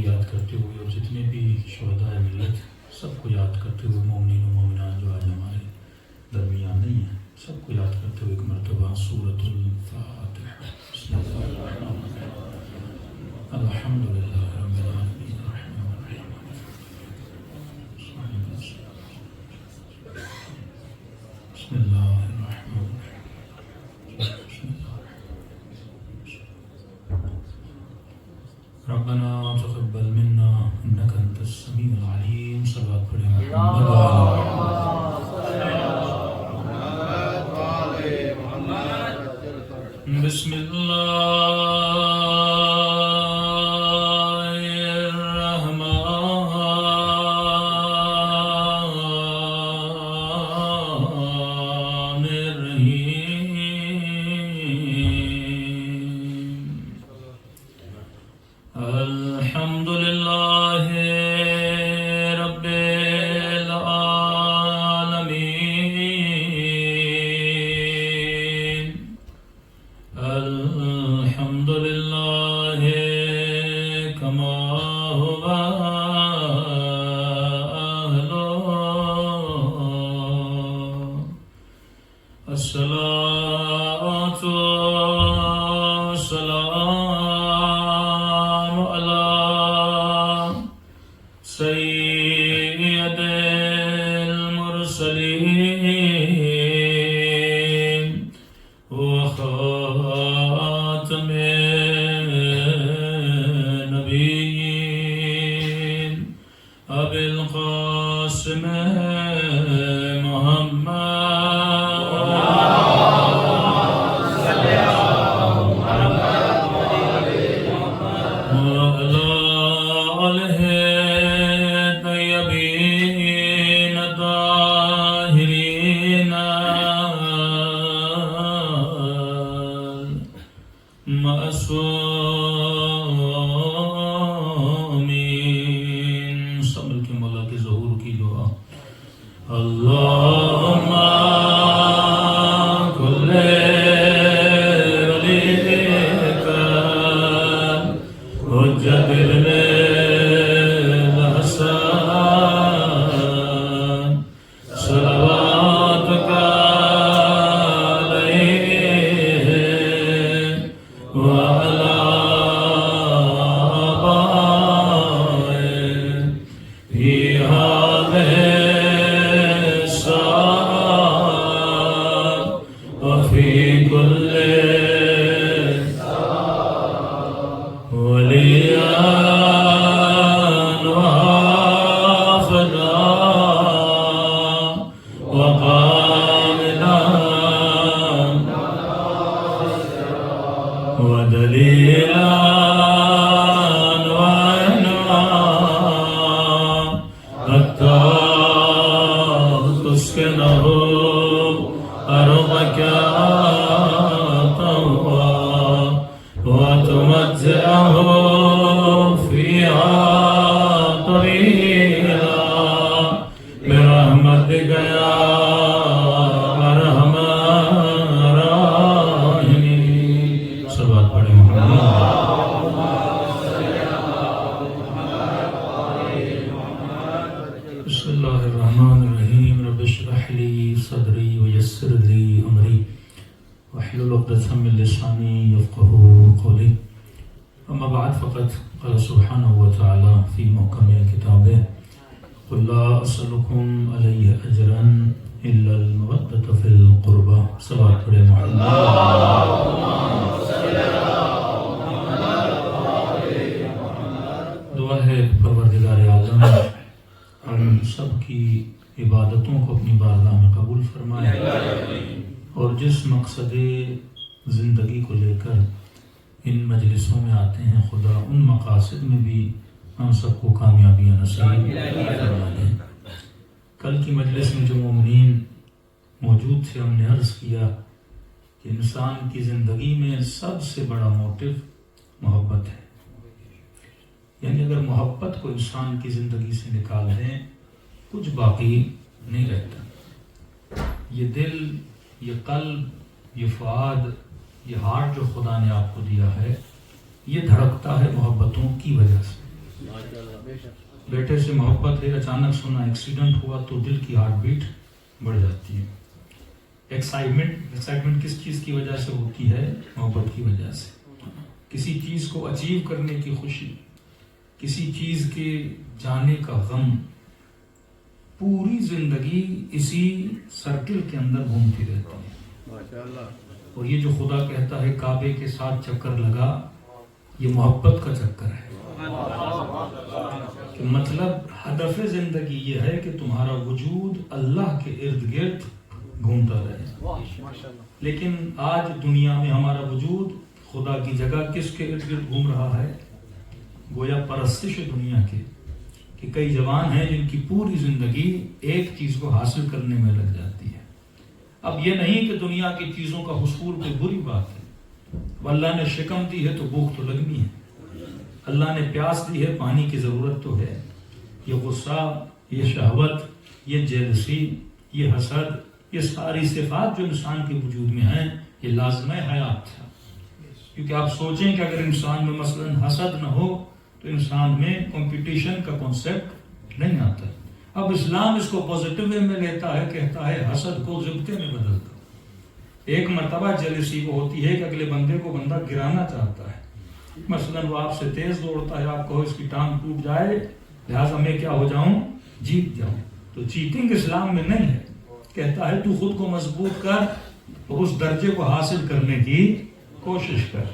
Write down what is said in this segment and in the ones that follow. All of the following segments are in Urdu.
بھی یاد کرتے ہوئے اور جتنے بھی شہداء ملت سب کو یاد کرتے ہوئے مومنین و مومنات جو آج ہمارے درمیان نہیں ہیں سب کو یاد کرتے ہوئے ایک مرتبہ سورۃ الفاتحہ بسم اللہ الرحمن الرحیم الحمد للہ رب العالمین الرحمن الرحیم بسم اللہ الرحمن الرحیم ربنا تقبل منا انك انت السميع العليم صلوات پڑھیں محمد بسم اللہ الرحمن الرحیم الحمد للہ رب العالمین الحمد للہ کما هو أهله الصلاة والسلام على سيد المرسلين وخاتم النبيين أبي القاسم معصومین سب مل کے مولا کے ظہور کی دعا اللہم کل ولیک حجت الحسن صلواتک علیہ وعلی بسم اللہ الرحمن الرحیم رب اشرح لی صدری ویسر لی امری واحلل عقدۃ من لسانی یفقهوا قولی اما بعد فقد قال سبحانه وتعالى في محكم كتابه قل لا اسألكم عليه اجرا الا المودة في القربى صلوات پڑھیں محمد دعا ہے پروردگار عالم ہم سب کی عبادتوں کو اپنی بارگاہ میں قبول فرمائے اور جس مقصد زندگی کو لے کر ان مجلسوں میں آتے ہیں خدا ان مقاصد میں بھی ہم سب کو کامیابیاں نصیب فرما دیں۔ کل کی مجلس میں جو مومنین موجود تھے ہم نے عرض کیا کہ انسان کی زندگی میں سب سے بڑا موٹو محبت ہے، یعنی اگر محبت کو انسان کی زندگی سے نکال دیں کچھ باقی نہیں رہتا۔ یہ دل، یہ قلب، یہ فؤاد، یہ ہارٹ جو خدا نے آپ کو دیا ہے یہ دھڑکتا ہے محبتوں کی وجہ سے۔ بیٹے سے محبت ہے، اچانک سنا ایکسیڈنٹ ہوا تو دل کی ہارٹ بیٹ بڑھ جاتی ہے۔ ایکسائٹمنٹ کس چیز کی وجہ سے ہوتی ہے؟ محبت کی وجہ سے۔ کسی چیز کو اچیو کرنے کی خوشی، کسی چیز کے جانے کا غم، پوری زندگی اسی سرکل کے اندر گھومتی رہتی ہے۔ اور یہ جو خدا کہتا ہے کعبے کے ساتھ چکر لگا، یہ محبت کا چکر ہے۔ کہ مطلب ہدف زندگی یہ ہے کہ تمہارا وجود اللہ کے ارد گرد گھومتا رہے۔ لیکن آج دنیا میں ہمارا وجود خدا کی جگہ کس کے ارد گرد گھوم رہا ہے؟ گویا پرستش دنیا کے، کہ کئی جوان ہیں جن کی پوری زندگی ایک چیز کو حاصل کرنے میں لگ جاتی ہے۔ اب یہ نہیں کہ دنیا کی چیزوں کا حصول کوئی بری بات ہے، اللہ نے شکم دی ہے تو بھوک تو لگنی ہے، اللہ نے پیاس دی ہے، پانی کی ضرورت تو ہے۔ یہ غصہ، یہ شہوت، یہ جیلسی، یہ حسد، یہ ساری صفات جو انسان کے وجود میں ہیں، یہ لازمہ حیات ہے۔ کیونکہ آپ سوچیں کہ اگر انسان میں مثلا حسد نہ ہو تو انسان میں کمپٹیشن کا کنسیپٹ نہیں آتا۔ اب اسلام اس کو پازیٹیو وے میں لیتا ہے، کہتا ہے حسد کو ضبطے میں بدل دو۔ ایک مرتبہ جیلسی وہ ہوتی ہے کہ اگلے بندے کو بندہ گرانا چاہتا ہے، مثلا وہ آپ سے تیز دوڑتا ہے، آپ کہو اس کی ٹانگ ٹوٹ جائے لہٰذا میں کیا ہو جاؤں؟ جیت جاؤں۔ تو چیٹنگ اسلام میں نہیں ہے، کہتا ہے تو خود کو مضبوط کر اور اس درجے کو حاصل کرنے کی کوشش کر۔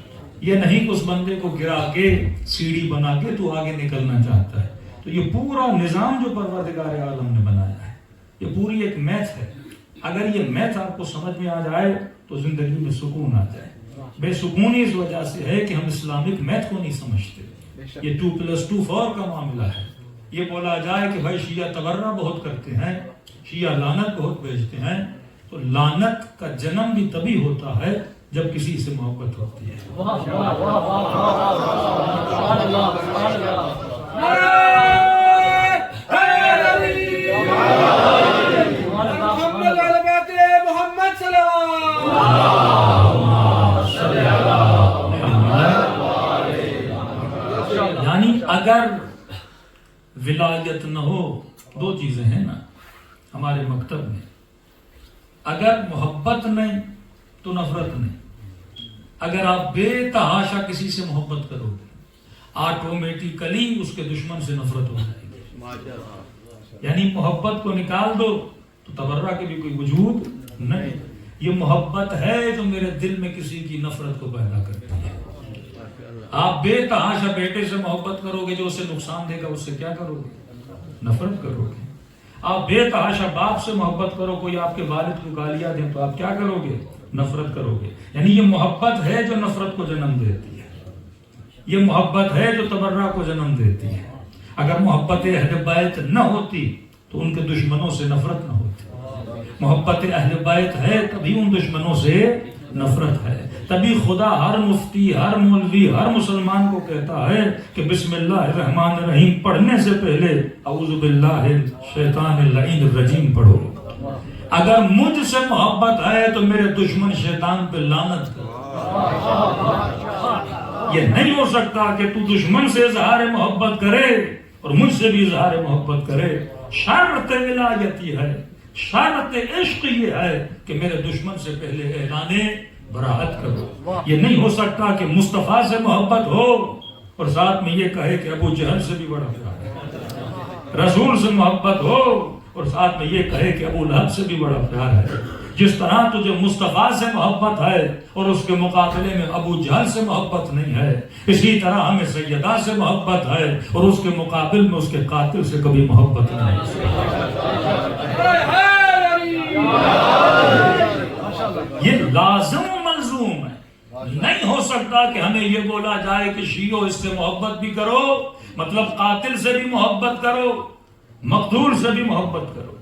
یہ نہیں کہ اس بندے کو گرا کے سیڑھی بنا کے تو آگے نکلنا چاہتا ہے۔ تو یہ پورا نظام جو پروردگار عالم نے بنایا ہے، یہ پوری ایک میتھ ہے۔ اگر یہ میتھ آپ کو سمجھ میں آ جائے تو زندگی میں سکون آ جائے۔ بے سکونی اس وجہ سے ہے کہ ہم اسلامک میتھ کو نہیں سمجھتے۔ یہ 2+2 4 کا معاملہ ہے۔ یہ بولا جائے کہ بھائی شیعہ تبرہ بہت کرتے ہیں، شیعہ لعنت بہت بھیجتے ہیں، تو لعنت کا جنم بھی تبھی ہوتا ہے جب کسی سے محبت ہوتی ہے۔ یعنی اگر ولایت نہ ہو، دو چیزیں ہیں نا ہمارے مکتب میں، اگر محبت نہیں تو نفرت نہیں۔ اگر آپ بے تحاشا کسی سے محبت کرو گے، آٹومیٹیکلی اس کے دشمن سے نفرت ہو جائے گی۔ یعنی محبت کو نکال دو تو تبرہ کے بھی کوئی وجود نہیں۔ یہ محبت ہے جو میرے دل میں کسی کی نفرت کو پیدا کرتی ہے۔ آپ بے تحاشا بیٹے سے محبت کرو گے، جو اسے نقصان دے گا اس سے کیا کرو گے؟ نفرت کرو گے۔ آپ بے تحاشا باپ سے محبت کرو، کوئی آپ کے والد کو گالیاں دیں تو آپ کیا کرو گے؟ نفرت کرو گے۔ یعنی یہ محبت ہے جو نفرت کو جنم دیتی ہے، یہ محبت ہے جو تبرہ کو جنم دیتی ہے۔ اگر محبت اہل بیت نہ ہوتی تو ان کے دشمنوں سے نفرت نہ ہوتی۔ محبت اہل بیت ہے تبھی ان دشمنوں سے نفرت ہے۔ تبھی خدا ہر مفتی، ہر مولوی، ہر مسلمان کو کہتا ہے کہ بسم اللہ الرحمن الرحیم پڑھنے سے پہلے اعوذ باللہ الشیطان اللعین الرجیم پڑھو۔ اگر مجھ سے محبت ہے تو میرے دشمن شیطان پہ لعنت کر۔ یہ نہیں ہو سکتا کہ تو دشمن سے اظہار محبت کرے اور مجھ سے بھی اظہار محبت کرے۔ شرط ولایت یہ ہے، شرط عشق یہ ہے کہ میرے دشمن سے پہلے اعلان براءت کرو۔ یہ نہیں ہو سکتا کہ مصطفیٰ سے محبت ہو اور ساتھ میں یہ کہے کہ ابو جہل سے بھی بڑا پیار ہے، رسول سے محبت ہو اور ساتھ میں یہ کہے کہ ابو لہب سے بھی بڑا پیار ہے۔ جس طرح تجھے مصطفیٰ سے محبت ہے اور اس کے مقابلے میں ابو جہل سے محبت نہیں ہے، اسی طرح ہمیں سیدہ سے محبت ہے اور اس کے مقابل میں اس کے قاتل سے کبھی محبت نہیں ہے۔ یہ لازم و ملزوم ہے۔ نہیں ہو سکتا کہ ہمیں یہ بولا جائے کہ شیعو اس سے محبت بھی کرو، مطلب قاتل سے بھی محبت کرو، مقتول سے بھی محبت کرو،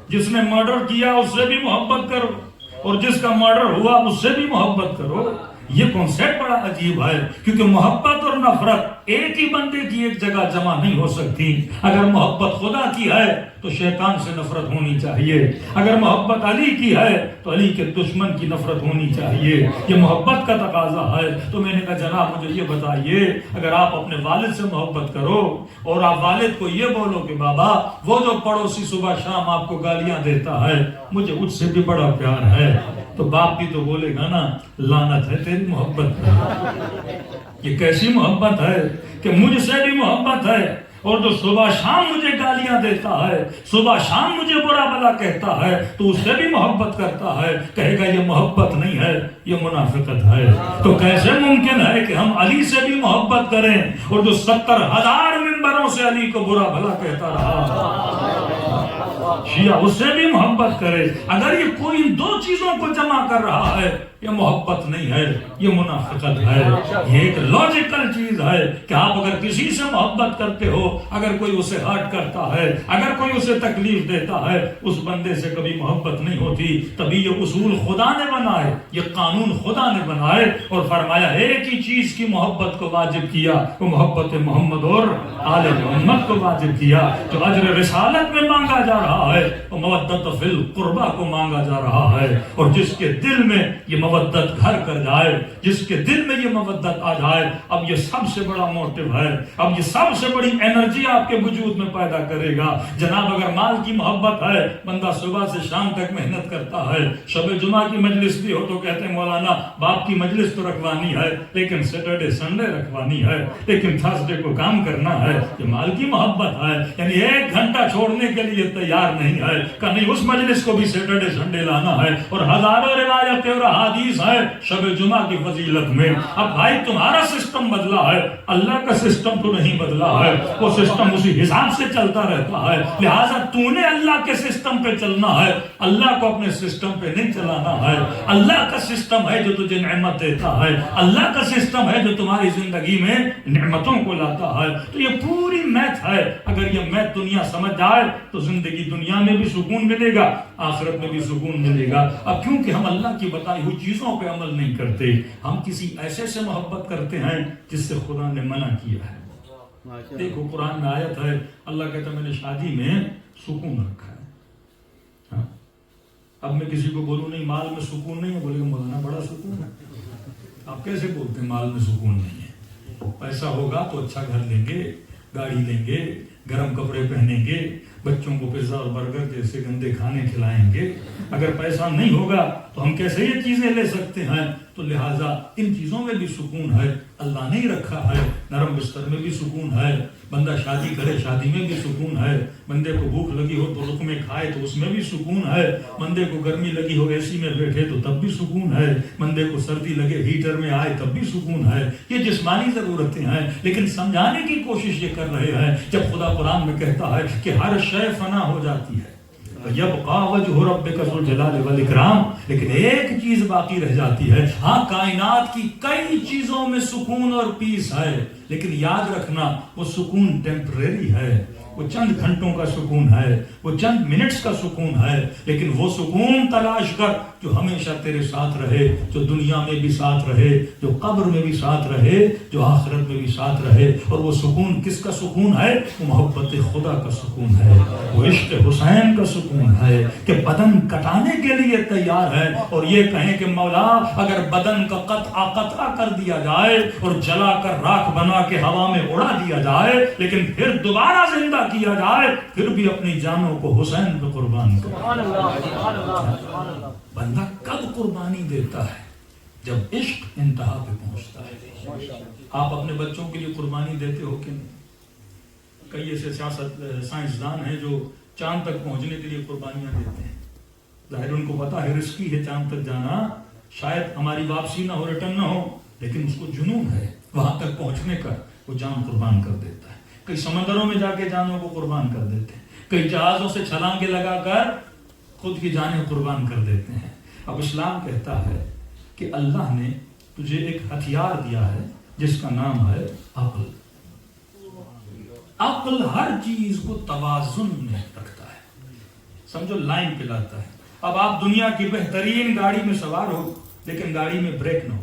جس نے مرڈر کیا اس سے بھی محبت کرو اور جس کا مرڈر ہوا اس سے بھی محبت کرو۔ یہ کانسیپٹ بڑا عجیب ہے، کیونکہ محبت اور نفرت ایک ہی بندے کی ایک جگہ جمع نہیں ہو سکتی۔ اگر محبت خدا کی ہے تو شیطان سے نفرت ہونی چاہیے، اگر محبت علی کی ہے تو علی کے دشمن کی نفرت ہونی چاہیے، یہ محبت کا تقاضا ہے۔ تو میں نے کہا جناب مجھے یہ بتائیے، اگر آپ اپنے والد سے محبت کرو اور آپ والد کو یہ بولو کہ بابا وہ جو پڑوسی صبح شام آپ کو گالیاں دیتا ہے مجھے اس سے بھی بڑا پیار ہے، تو باپ بھی تو بولے گا نا لعنت ہے تیری محبت پر۔ یہ کیسی محبت ہے کہ مجھ سے بھی محبت ہے، اور جو صبح شام مجھے گالیاں دیتا ہے، صبح شام مجھے برا بھلا کہتا ہے تو اس سے بھی محبت کرتا ہے، کہے گا یہ محبت نہیں ہے یہ منافقت ہے۔ تو کیسے ممکن ہے کہ ہم علی سے بھی محبت کریں اور جو 70,000 منبروں سے علی کو برا بھلا کہتا رہا شیعہ اس سے بھی محبت کرے؟ اگر یہ کوئی ان دو چیزوں کو جمع کر رہا ہے یہ محبت نہیں ہے یہ منافقت ہے۔ یہ ایک لاجیکل چیز ہے کہ آپ اگر کسی سے محبت کرتے ہو، اگر کوئی اسے ہرٹ کرتا ہے، اگر کوئی اسے تکلیف دیتا ہے، اس بندے سے کبھی محبت نہیں ہوتی۔ تبھی یہ اصول خدا نے بنائے، یہ قانون خدا نے بنائے اور فرمایا ایک ہی چیز کی محبت کو واجب کیا، وہ محبت محمد اور آل محمد کو واجب کیا۔ جو اجر رسالت میں مانگا جا رہا ہے وہ مودت فی القربہ کو مانگا جا رہا ہے، اور جس کے دل میں یہ مودت گھر کر جائے، جس کے دل میں یہ مودت آ جائے، اب یہ سب سے بڑا موٹیو ہے، اب یہ سب سے بڑی انرجی آپ کے وجود میں پیدا کرے گا۔ جناب اگر مال کی محبت ہے، بندہ صبح سے شام تک محنت کرتا ہے، شب جمعہ کی مجلس بھی ہو تو کہتے ہیں مولانا باپ کی مجلس تو رکھوانی ہے لیکن سیٹرڈے سنڈے رکھوانی ہے، لیکن تھرسڈے کو کام کرنا ہے، یہ مال کی محبت ہے۔ یعنی 1 گھنٹہ چھوڑنے کے لیے تیار نہیں ہے کہ نہیں اس مجلس کو بھی سیٹرڈے سنڈے لانا ہے، اور ہزاروں روایتیں اور حدیث ہے شب جمعہ کی فضیلت میں۔ اب بھائی تمہارا سسٹم بدلا ہے، اللہ کا سسٹم تو نہیں بدلا ہے، وہ سسٹم اسی حساب سے چلتا رہتا ہے، لہٰذا تو نے اللہ کے سسٹم پہ چلنا ہے، اللہ کو اپنے سسٹم پہ نہیں چلانا ہے۔ اللہ کا سسٹم ہے جو تجھے نعمت دیتا ہے، اللہ کا سسٹم ہے جو تمہاری زندگی میں نعمتوں کو لاتا ہے۔ تو یہ پوری میتھ ہے، اگر یہ میتھ دنیا سمجھ جائے تو زندگی دنیا میں بھی سکون ملے گا، آخرت میں بھی سکون ملے گا۔ اب کیونکہ ہم اللہ کی بتائی ہوئی چیزوں پہ عمل نہیں کرتے، ہم کسی ایسے سے محبت کرتے ہیں جس سے خدا نے منع کیا ہے۔ دیکھو قرآن میں آیت ہے، اللہ کہتا ہے میں نے شادی میں سکون رکھا ہے۔ ہاں؟ اب میں کسی کو بولوں نہیں مال میں سکون نہیں ہے، بولے گا مولانا بڑا سکون ہے۔ آپ کیسے بولتے ہیں مال میں سکون نہیں ہے؟ پیسہ ہوگا تو اچھا گھر لیں گے، گاڑی لیں گے، گرم کپڑے پہنیں گے، بچوں کو پیزا اور برگر جیسے گندے کھانے کھلائیں گے۔ اگر پیسہ نہیں ہوگا تو ہم کیسے یہ چیزیں لے سکتے ہیں؟ تو لہٰذا ان چیزوں میں بھی سکون ہے، اللہ نے ہی رکھا ہے۔ نرم بستر میں بھی سکون ہے، بندہ شادی کرے شادی میں بھی سکون ہے، بندے کو بھوک لگی ہو تو لقمے کھائے تو اس میں بھی سکون ہے، بندے کو گرمی لگی ہو اے سی میں بیٹھے تو تب بھی سکون ہے، بندے کو سردی لگے ہیٹر میں آئے تب بھی سکون ہے۔ یہ جسمانی ضرورتیں ہیں، لیکن سمجھانے کی کوشش یہ کر رہے ہیں جب خدا قرآن میں کہتا ہے کہ ہر شے فنا ہو جاتی ہے، یبقى وجہ ربک ذو الجلال والاکرام، لیکن ایک چیز باقی رہ جاتی ہے۔ ہاں کائنات کی کئی چیزوں میں سکون اور پیس ہے، لیکن یاد رکھنا وہ سکون ٹیمپریری ہے، وہ چند گھنٹوں کا سکون ہے، وہ چند منٹس کا سکون ہے، لیکن وہ سکون تلاش کر جو ہمیشہ تیرے ساتھ رہے، جو دنیا میں بھی ساتھ رہے، جو قبر میں بھی ساتھ رہے، جو آخرت میں بھی ساتھ رہے۔ اور وہ سکون کس کا سکون ہے؟ وہ محبت خدا کا سکون ہے، وہ عشق حسین کا سکون ہے کہ بدن کٹانے کے لیے تیار ہے اور یہ کہیں کہ مولا اگر بدن کا قطع کر دیا جائے اور جلا کر راکھ بنا کے ہوا میں اڑا دیا جائے لیکن پھر دوبارہ زندہ کیا جائے پھر بھی اپنی جانوں کو حسین پہ قربان کرے۔ بندہ کب قربانی دیتا ہے؟ جب عشق انتہا پہ پہنچتا ہے۔ آپ اپنے بچوں کے لیے قربانی دیتے ہو کہ نہیں؟ کئی ایسے سائنسدان ہیں جو چاند تک پہنچنے کے لیے قربانیاں دیتے ہیں، ظاہر ان کو پتا ہے رسکی ہے چاند تک جانا، شاید ہماری واپسی نہ ہو، ریٹرن نہ ہو، لیکن اس کو جنون ہے وہاں تک پہنچنے کا، وہ جان قربان کر دیتا ہے۔ کئی سمندروں میں جا کے جانوں کو قربان کر دیتے ہیں، کئی جہازوں سے چھلانگیں لگا کر خود کی جانیں قربان کر دیتے ہیں۔ اب اسلام کہتا ہے کہ اللہ نے تجھے ایک ہتھیار دیا ہے جس کا نام ہے عقل۔ عقل ہر چیز کو توازن میں رکھتا ہے، سمجھو لائن پہ لاتا ہے۔ اب آپ دنیا کی بہترین گاڑی میں سوار ہو لیکن گاڑی میں بریک نہ ہو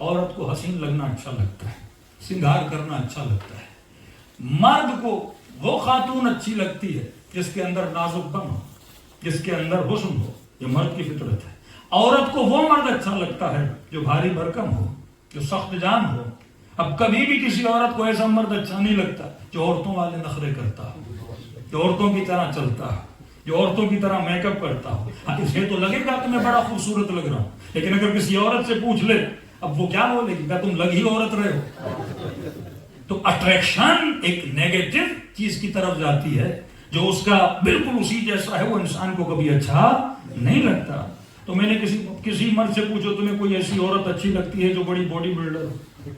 عورت کو حسین لگنا اچھا لگتا ہے، سنگار کرنا اچھا لگتا ہے. مرد کو وہ خاتون اچھی لگتی ہے جس کے اندر نازک بن ہو، جس کے اندر حسن ہو. یہ مرد کی فطرت ہے. عورت کو وہ مرد اچھا لگتا ہے جو بھاری بھرکم ہو، جو سخت جان ہو. اب کبھی بھی کسی عورت کو ایسا مرد اچھا نہیں لگتا جو عورتوں والے نخرے کرتا ہو، جو عورتوں کی طرح چلتا ہو، جو عورتوں کی طرح میک اپ کرتا ہو. اسے تو لگے گا کہ میں بڑا خوبصورت لگ رہا ہوں، لیکن اگر کسی عورت سے پوچھ لے اب وہ کیا بولے گی کہ تم لگ ہی عورت رہے ہو. تو اٹریکشن ایک نیگیٹو چیز کی طرف جاتی ہے، جو اس کا بالکل اسی جیسا ہے وہ انسان کو کبھی اچھا نہیں لگتا. تو میں نے کسی مرد سے پوچھو تمہیں کوئی ایسی عورت اچھی لگتی ہے جو بڑی باڈی بلڈر ہو؟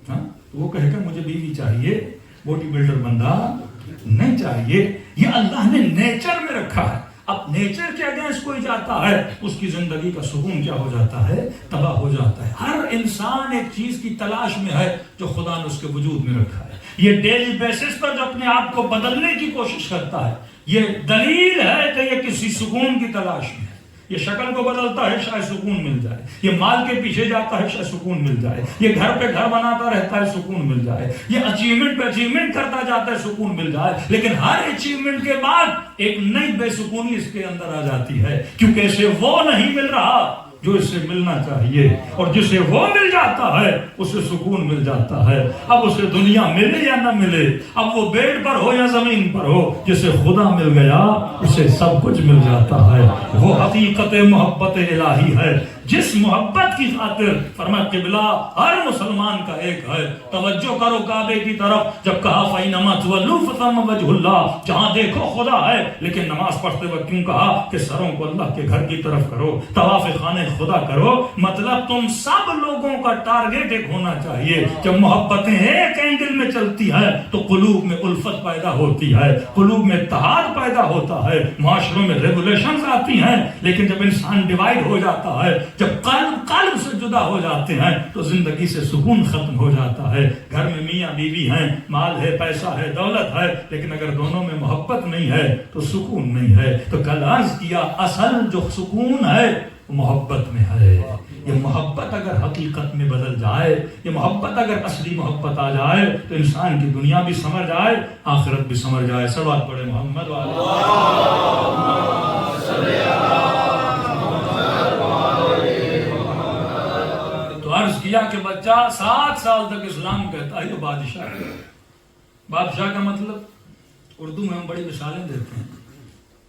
ہاں وہ کہے گا مجھے بیوی چاہیے، باڈی بلڈر بندہ نہیں چاہیے. یہ اللہ نے نیچر میں رکھا ہے. اب نیچر کے اگینسٹ کوئی جاتا ہے اس کی زندگی کا سکون کیا ہو جاتا ہے؟ تباہ ہو جاتا ہے. ہر انسان ایک چیز کی تلاش میں ہے جو خدا نے اس کے وجود میں رکھا ہے. یہ ڈیلی بیسس پر جو اپنے آپ کو بدلنے کی کوشش کرتا ہے، یہ دلیل ہے کہ یہ کسی سکون کی تلاش میں ہے. یہ شکل کو بدلتا ہے شاید سکون مل جائے، یہ مال کے پیچھے جاتا ہے شاید سکون مل جائے، یہ گھر پہ گھر بناتا رہتا ہے سکون مل جائے، یہ اچیومنٹ پہ اچیومنٹ کرتا جاتا ہے سکون مل جائے. لیکن ہر اچیومنٹ کے بعد ایک نئی بے سکونی اس کے اندر آ جاتی ہے، کیونکہ اسے وہ نہیں مل رہا جو اس سے ملنا چاہیے. اور جسے وہ مل جاتا ہے اسے سکون مل جاتا ہے. اب اسے دنیا ملے یا نہ ملے، اب وہ بیڈ پر ہو یا زمین پر ہو، جسے خدا مل گیا اسے سب کچھ مل جاتا ہے. وہ حقیقت محبت الہی ہے جس محبت کی خاطر فرمایا قبلہ ہر مسلمان کا ایک ہے. توجہ کرو کعبے کی طرف، جب کہا فَإِنَّمَا تُوَلُّوا فَثَمَّ وَجْهُ اللَّهِ، جہاں دیکھو خدا ہے. لیکن نماز پڑھتے وقت کیوں کہا کہ سروں کو اللہ کے گھر کی طرف کرو، طواف خانے خدا کرو؟ مطلب تم سب لوگوں کا ٹارگٹ ایک ہونا چاہیے. جب محبتیں ایک اینگل میں چلتی ہیں تو قلوب میں الفت پیدا ہوتی ہے، قلوب میں اتحاد پیدا ہوتا ہے، معاشروں میں ریگولیشنز آتی ہیں. لیکن جب انسان ڈیوائیڈ ہو جاتا ہے، جب قلب سے جدا ہو جاتے ہیں تو زندگی سے سکون ختم ہو جاتا ہے. گھر میں میاں بیوی ہیں، مال ہے، پیسہ ہے، دولت ہے، لیکن اگر دونوں میں محبت نہیں ہے تو سکون نہیں ہے. تو کل عرض کیا اصل جو سکون ہے محبت میں ہے. یہ محبت اگر حقیقت میں بدل جائے، یہ محبت اگر اصلی محبت آ جائے تو انسان کی دنیا بھی سمجھ جائے، آخرت بھی سمجھ جائے. صلوات پڑھے محمد عرض کیا کہ بچہ 7 سال تک اسلام کہتا ہے تو بادشاہ ہے. بادشاہ کا مطلب اردو میں ہم بڑی مثالیں دیتے ہیں.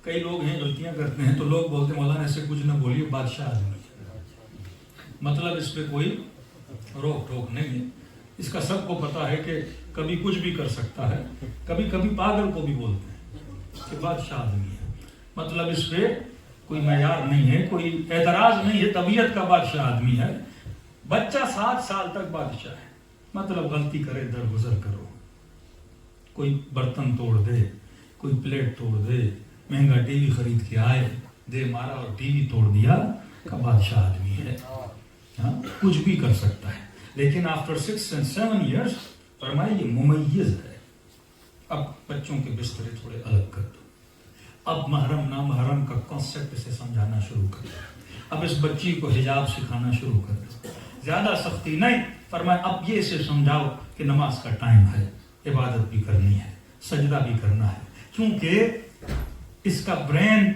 کئی لوگ ہیں غلطیاں کرتے ہیں تو لوگ بولتے ہیں مولانا ایسے کچھ نہ بولیے، بادشاہ آدمی. مطلب اس پہ کوئی روک ٹوک نہیں ہے. اس کا سب کو پتا ہے کہ کبھی کچھ بھی کر سکتا ہے. کبھی کبھی پاگل کو بھی بولتے ہیں کہ بادشاہ آدمی ہے. مطلب اس پہ کوئی معیار نہیں ہے، کوئی اعتراض نہیں ہے، طبیعت کا بادشاہ آدمی ہے. بچہ 7 سال تک بادشاہ ہے. مطلب غلطی کرے درگزر کرو، کوئی برتن توڑ دے، کوئی پلیٹ توڑ دے، مہنگا ٹی وی خرید کے آئے، دے مارا اور ٹی وی توڑ دیا، کا بادشاہ آدمی ہے. ہاں کچھ بھی کر سکتا ہے. لیکن آفٹر 6 and 7 years فرمایا یہ ممیز ہے. اب بچوں کے بسترے تھوڑے الگ کر دو. اب محرم نامحرم کا کانسیپٹ سے سمجھانا شروع کر دو. اب اس بچی کو حجاب سکھانا شروع کر دو. زیادہ سختی نہیں. فرمایا اب یہ اسے سمجھاؤ کہ نماز کا ٹائم ہے، عبادت بھی کرنی ہے، سجدہ بھی کرنا ہے. کیونکہ اس کا برین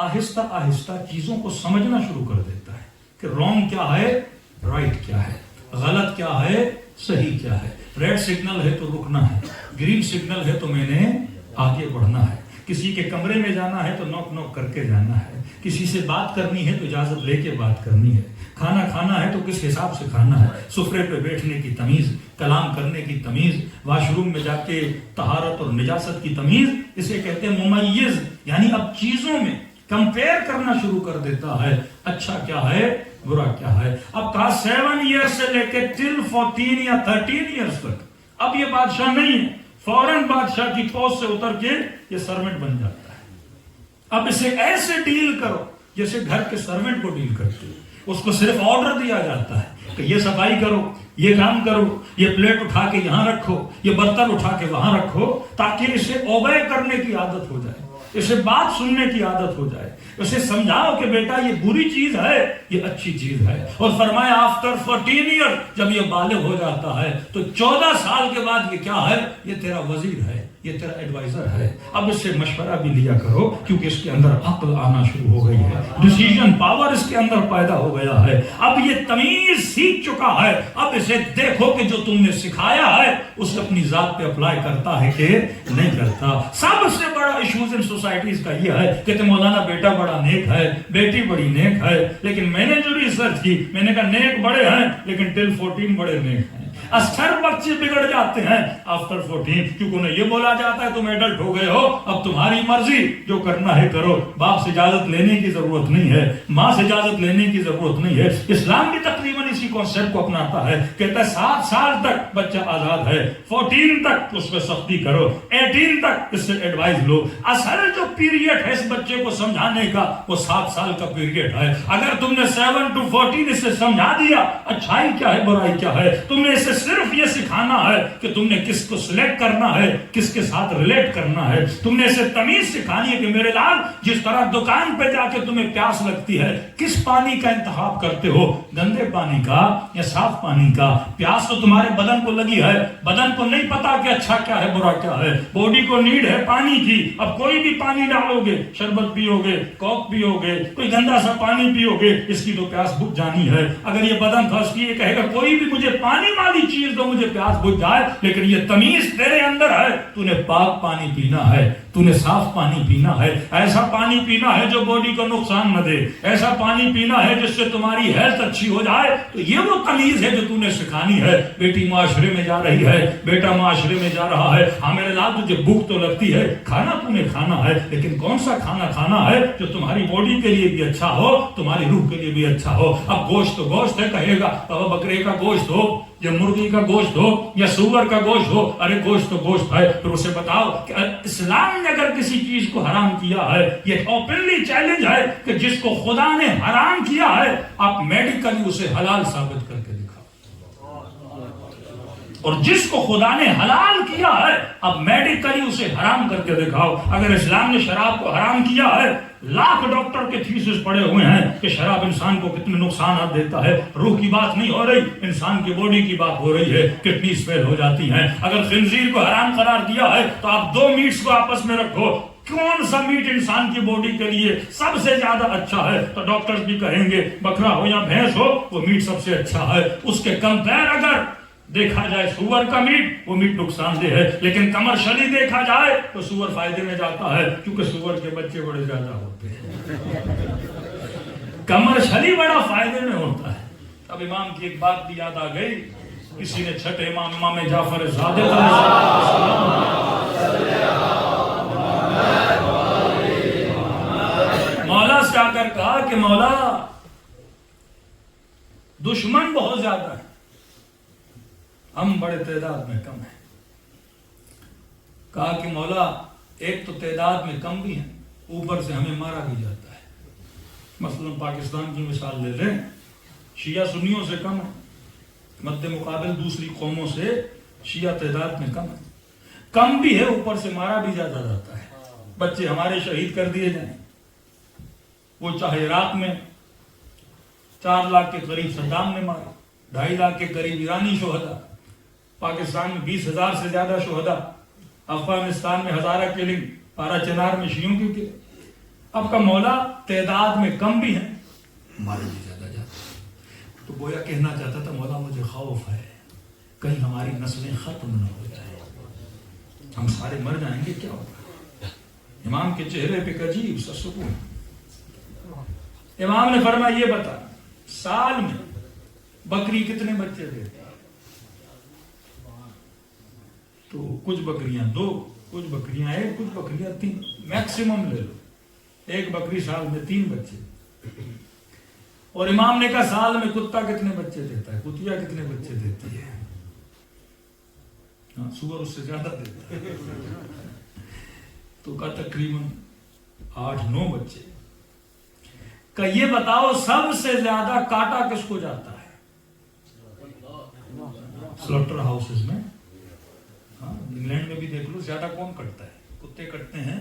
آہستہ آہستہ چیزوں کو سمجھنا شروع کر دیتا ہے کہ رانگ کیا ہے، رائٹ کیا ہے، غلط کیا ہے، صحیح کیا ہے. ریڈ سگنل ہے تو رکنا ہے، گرین سگنل ہے تو میں نے آگے بڑھنا ہے. کسی کے کمرے میں جانا ہے تو نوک نوک کر کے جانا ہے. کسی سے بات کرنی ہے تو اجازت لے کے بات کرنی ہے. کھانا کھانا ہے تو کس حساب سے کھانا ہے. سفرے پہ بیٹھنے کی تمیز، کلام کرنے کی تمیز، واش روم میں جا کے طہارت اور نجاست کی تمیز، اسے کہتے ہیں ممیز. یعنی اب چیزوں میں کمپیئر کرنا شروع کر دیتا ہے، اچھا کیا ہے، برا کیا ہے. اب کہا 7 ایئر سے لے کے till 14 یا 13 ایئرز تک اب یہ بادشاہ نہیں ہے. فوراً بادشاہ کی پوسٹ سے اتر کے یہ سرونٹ بن جاتا ہے. اب اسے ایسے ڈیل کرو جیسے گھر کے سرونٹ کو ڈیل کرتے ہو. اس کو صرف آرڈر دیا جاتا ہے کہ یہ صفائی کرو، یہ کام کرو، یہ پلیٹ اٹھا کے یہاں رکھو، یہ برتن اٹھا کے وہاں رکھو، تاکہ اسے اوبے کرنے کی عادت ہو جائے. اسے بات سننے کی عادت ہو جائے، اسے سمجھاؤ کہ بیٹا یہ بری چیز ہے، یہ اچھی چیز ہے۔ اور فرمایا آفٹر 14 ایئر، جب یہ بالغ ہو جاتا ہے تو 14 سال کے بعد یہ کیا ہے؟ یہ تیرا وزیر ہے، یہ تیرا ایڈوائزر ہے۔ اب اس سے مشورہ بھی لیا کرو، کیونکہ اس کے اندر عقل آنا شروع ہو گئی ہے، ڈیسیژن پاور اس کے اندر پیدا ہو گیا ہے، اب یہ تمیز سیکھ چکا ہے۔ اب اسے دیکھو کہ جو تم نے سکھایا ہے اسے اپنی ذات پہ اپلائی کرتا ہے کہ نہیں کرتا۔ سب سے بڑا ایشوز ان سوسائٹیز کا یہ ہے کہ مولانا بیٹا بڑا نیک ہے، بیٹی بڑی نیک ہے، لیکن میں نے جو ریسرچ کی میں نے کہا نیک بڑے ہیں لیکن ٹل 14 بڑے نیک ہیں۔ اکثر بچے بگڑ جاتے ہیں آفٹر 14، کیونکہ انہیں یہ بولا جاتا ہے تم ایڈلٹ ہو گئے ہو، اب تمہاری مرضی، جو کرنا ہے کرو، باپ سے اجازت لینے کی ضرورت نہیں ہے، ماں سے اجازت لینے کی ضرورت نہیں ہے۔ اسلام بھی تقریباً اسی کانسیپٹ کو اپناتا ہے، کہتا ہے 7 سال تک بچہ آزاد ہے، 14 تک اس پہ سختی کرو، 18 تک اس سے ایڈوائز لو۔ اصل جو پیریڈ ہے اس بچے کو سمجھانے کا وہ 7 سال کا پیریڈ ہے۔ اگر تم نے 7 to 14 اسے سمجھا دیا اچھائی کیا ہے برائی کیا ہے، تم نے اسے صرف یہ سکھانا ہے کہ تم نے کس کو سلیکٹ کرنا ہے، کس کے ساتھ ریلیٹ کرنا ہے، تم نے اسے تمیز سکھانی ہے کہ میرے لال جس طرح دکان پہ جا کے تمہیں پیاس لگتی ہے کس پانی کا انتخاب کرتے ہو، گندے پانی کا یا صاف پانی کا؟ پیاس تو تمہارے بدن کو لگی ہے، بدن کو نہیں پتا کہ اچھا کیا ہے برا کیا ہے، باڈی کو نیڈ ہے پانی کی۔ اب کوئی بھی پانی ڈالو گے، شربت پیو گے، کوک پیو گے، کوئی گندا سا پانی پیو گے، اس کی تو پیاس بجھ جانی ہے۔ اگر یہ بدن فرض کی یہ کہے گا کوئی بھی مجھے پانی والی چیز دو مجھے پیاس بجھ جائے، لیکن یہ تمیز تیرے اندر ہے، تو نے پاک پانی پینا ہے، تو نے صاف پانی پینا ہے، ایسا پانی پینا ہے جو باڈی کو نقصان نہ دے، ایسا پانی پینا ہے جس سے تمہاری ہیلتھ اچھی ہو جائے۔ تو یہ وہ تمیز ہے جو تو نے سکھانی ہے۔ بیٹی معاشرے میں جا رہی ہے، بیٹا معاشرے میں جا رہا ہے، ہاں میرے لال تجھے بھوک تو لگتی ہے، کھانا تو نے کھانا ہے، لیکن کون سا کھانا کھانا ہے جو تمہاری باڈی کے لیے بھی اچھا ہو، تمہاری روح کے لیے بھی اچھا ہو۔ اب گوشت تو گوشت ہے، کہے گا بابا بکرے کا گوشت ہو یا مرغی کا گوشت ہو یا سور کا گوشت ہو، ارے گوشت تو گوشت ہے۔ پھر اسے بتاؤ کہ اسلام نے اگر کسی چیز کو حرام کیا ہے، یہ اوپنلی چیلنج ہے کہ جس کو خدا نے حرام کیا ہے آپ میڈیکلی اسے حلال ثابت کر کے دکھاؤ، اور جس کو خدا نے حلال کیا ہے اب میڈیکلی اسے حرام کر کے دکھاؤ۔ اگر اسلام نے شراب کو حرام کیا ہے، لاکھ ڈاکٹر کے تھیسس پڑے ہوئے ہیں کہ شراب انسان کو کتنے نقصانات دیتا ہے، روح کی بات نہیں ہو رہی، انسان کی باڈی کی بات ہو رہی ہے، کڈنیز فیل ہو جاتی ہیں۔ اگر خنزیر کو حرام قرار دیا ہے تو آپ 2 میٹس کو آپس میں رکھو، کون سا میٹ انسان کی باڈی کے لیے سب سے زیادہ اچھا ہے، تو ڈاکٹرز بھی کہیں گے بکرا ہو یا بھینس ہو وہ میٹ سب سے اچھا ہے۔ اس کے کمپیر اگر دیکھا جائے سور کا میٹ، وہ میٹ نقصان دہ ہے، لیکن کمرشلی دیکھا جائے تو سور فائدے میں جاتا ہے، کیونکہ سور کے بچے بڑے زیادہ ہوتے ہیں، کمرشلی بڑا فائدے میں ہوتا ہے۔ اب امام کی ایک بات بھی یاد آ گئی، کسی نے چھٹے امام جعفر صادق مولا سے آ کر کہا کہ مولا دشمن بہت زیادہ ہے، ہم بڑے تعداد میں کم ہیں۔ کہا کہ مولا ایک تو تعداد میں کم بھی ہیں، اوپر سے ہمیں مارا بھی جاتا ہے۔ مثلا پاکستان کی مثال لے لیں، شیعہ سنیوں سے کم ہے، مد مقابل دوسری قوموں سے شیعہ تعداد میں کم ہے، کم بھی ہے اوپر سے مارا بھی زیادہ جاتا ہے۔ بچے ہمارے شہید کر دیے جائیں، وہ چاہے عراق میں 4 لاکھ کے قریب صدام نے مارے، 2.5 لاکھ کے قریب ایرانی شہداء، پاکستان میں 20,000 سے زیادہ شہداء، افغانستان میں 1000 کلنگ، پارا چنار میں شیعوں کی کلنگ۔ اب کا مولا تعداد میں کم بھی ہیں، مارے بھی زیادہ جاتے ہیں۔ تو گویا کہنا چاہتا تھا مولا مجھے خوف ہے کہیں ہماری نسلیں ختم نہ ہو جائیں، ہم سارے مر جائیں گے کیا ہوگا؟ امام کے چہرے پہ عجیب سا سکون۔ امام نے فرمایا یہ بتا سال میں بکری کتنے بچے دیتے؟ تو کچھ بکریاں 2، کچھ بکریاں 1، کچھ بکریاں 3، میکسیمم لے لو 1 بکری سال میں 3 بچے۔ اور امام نے کہا سال میں کتا کتنے بچے دیتا ہے؟ کتیا کتنے بچے دیتی ہے؟ ہاں سور اس سے زیادہ دیتا ہے۔ تو کہا تقریباً 8-9 بچے۔ کہ یہ بتاؤ سب سے زیادہ کاٹا کس کو جاتا ہے؟ سلوٹر ہاؤسز میں، انگلینڈ میں بھی دیکھ لو زیادہ کون کٹتا ہے؟ کتے کٹتے ہیں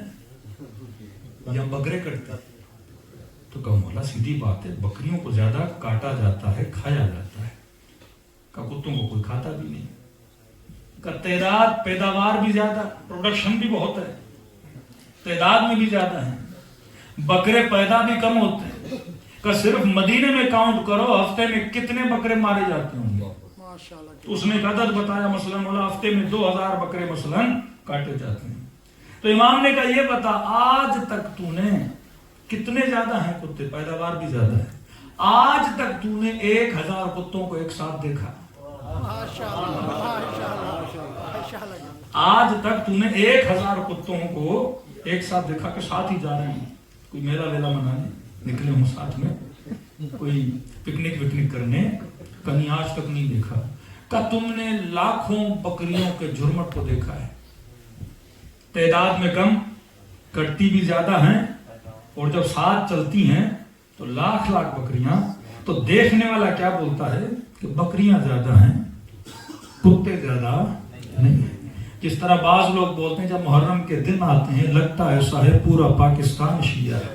یا بکرے کٹتے ہیں؟ تو کہا مولا سیدھی بات ہے، بکریوں کو زیادہ کاٹا جاتا ہے، کھایا جاتا ہے، کہ کتوں کو کوئی کھاتا بھی نہیں، کہ تعداد پیداوار بھی زیادہ، پروڈکشن بھی بہت ہے، تعداد میں بھی زیادہ ہے، بکرے پیدا بھی کم ہوتے ہیں، کہ صرف مدینے میں کاؤنٹ کرو ہفتے میں کتنے بکرے مارے جاتے ہوں گے۔ تو اس نے ایک عدد بتایا، مثلا مولا ہفتے میں 2000 بکرے مثلا کاٹے جاتے ہیں۔ تو امام نے کہا یہ بتا آج تک تو نے کتنے زیادہ ہیں کتے، پیداوار بھی زیادہ ہے، آج تک تو نے 1000 کتوں کو ایک ساتھ دیکھا؟ آج تک تو نے 1000 کتوں کو ایک ساتھ دیکھا کہ ساتھ ہی جا رہے ہیں، کوئی میلہ ویلا منانے نکلے ہوں ساتھ میں، کوئی پکنک وکنک کرنے، کہیں آج تک نہیں دیکھا؟ کہ تم نے لاکھوں بکریوں کے جھرمٹ کو دیکھا ہے، تعداد میں کم، کٹتی بھی زیادہ ہیں، اور جب ساتھ چلتی ہیں تو لاکھ بکریاں، تو دیکھنے والا کیا بولتا ہے کہ بکریاں زیادہ ہیں، کتے زیادہ نہیں ہیں۔ جس طرح بعض لوگ بولتے ہیں جب محرم کے دن آتے ہیں لگتا ہے ایسا ہے پورا پاکستان شیعہ ہے۔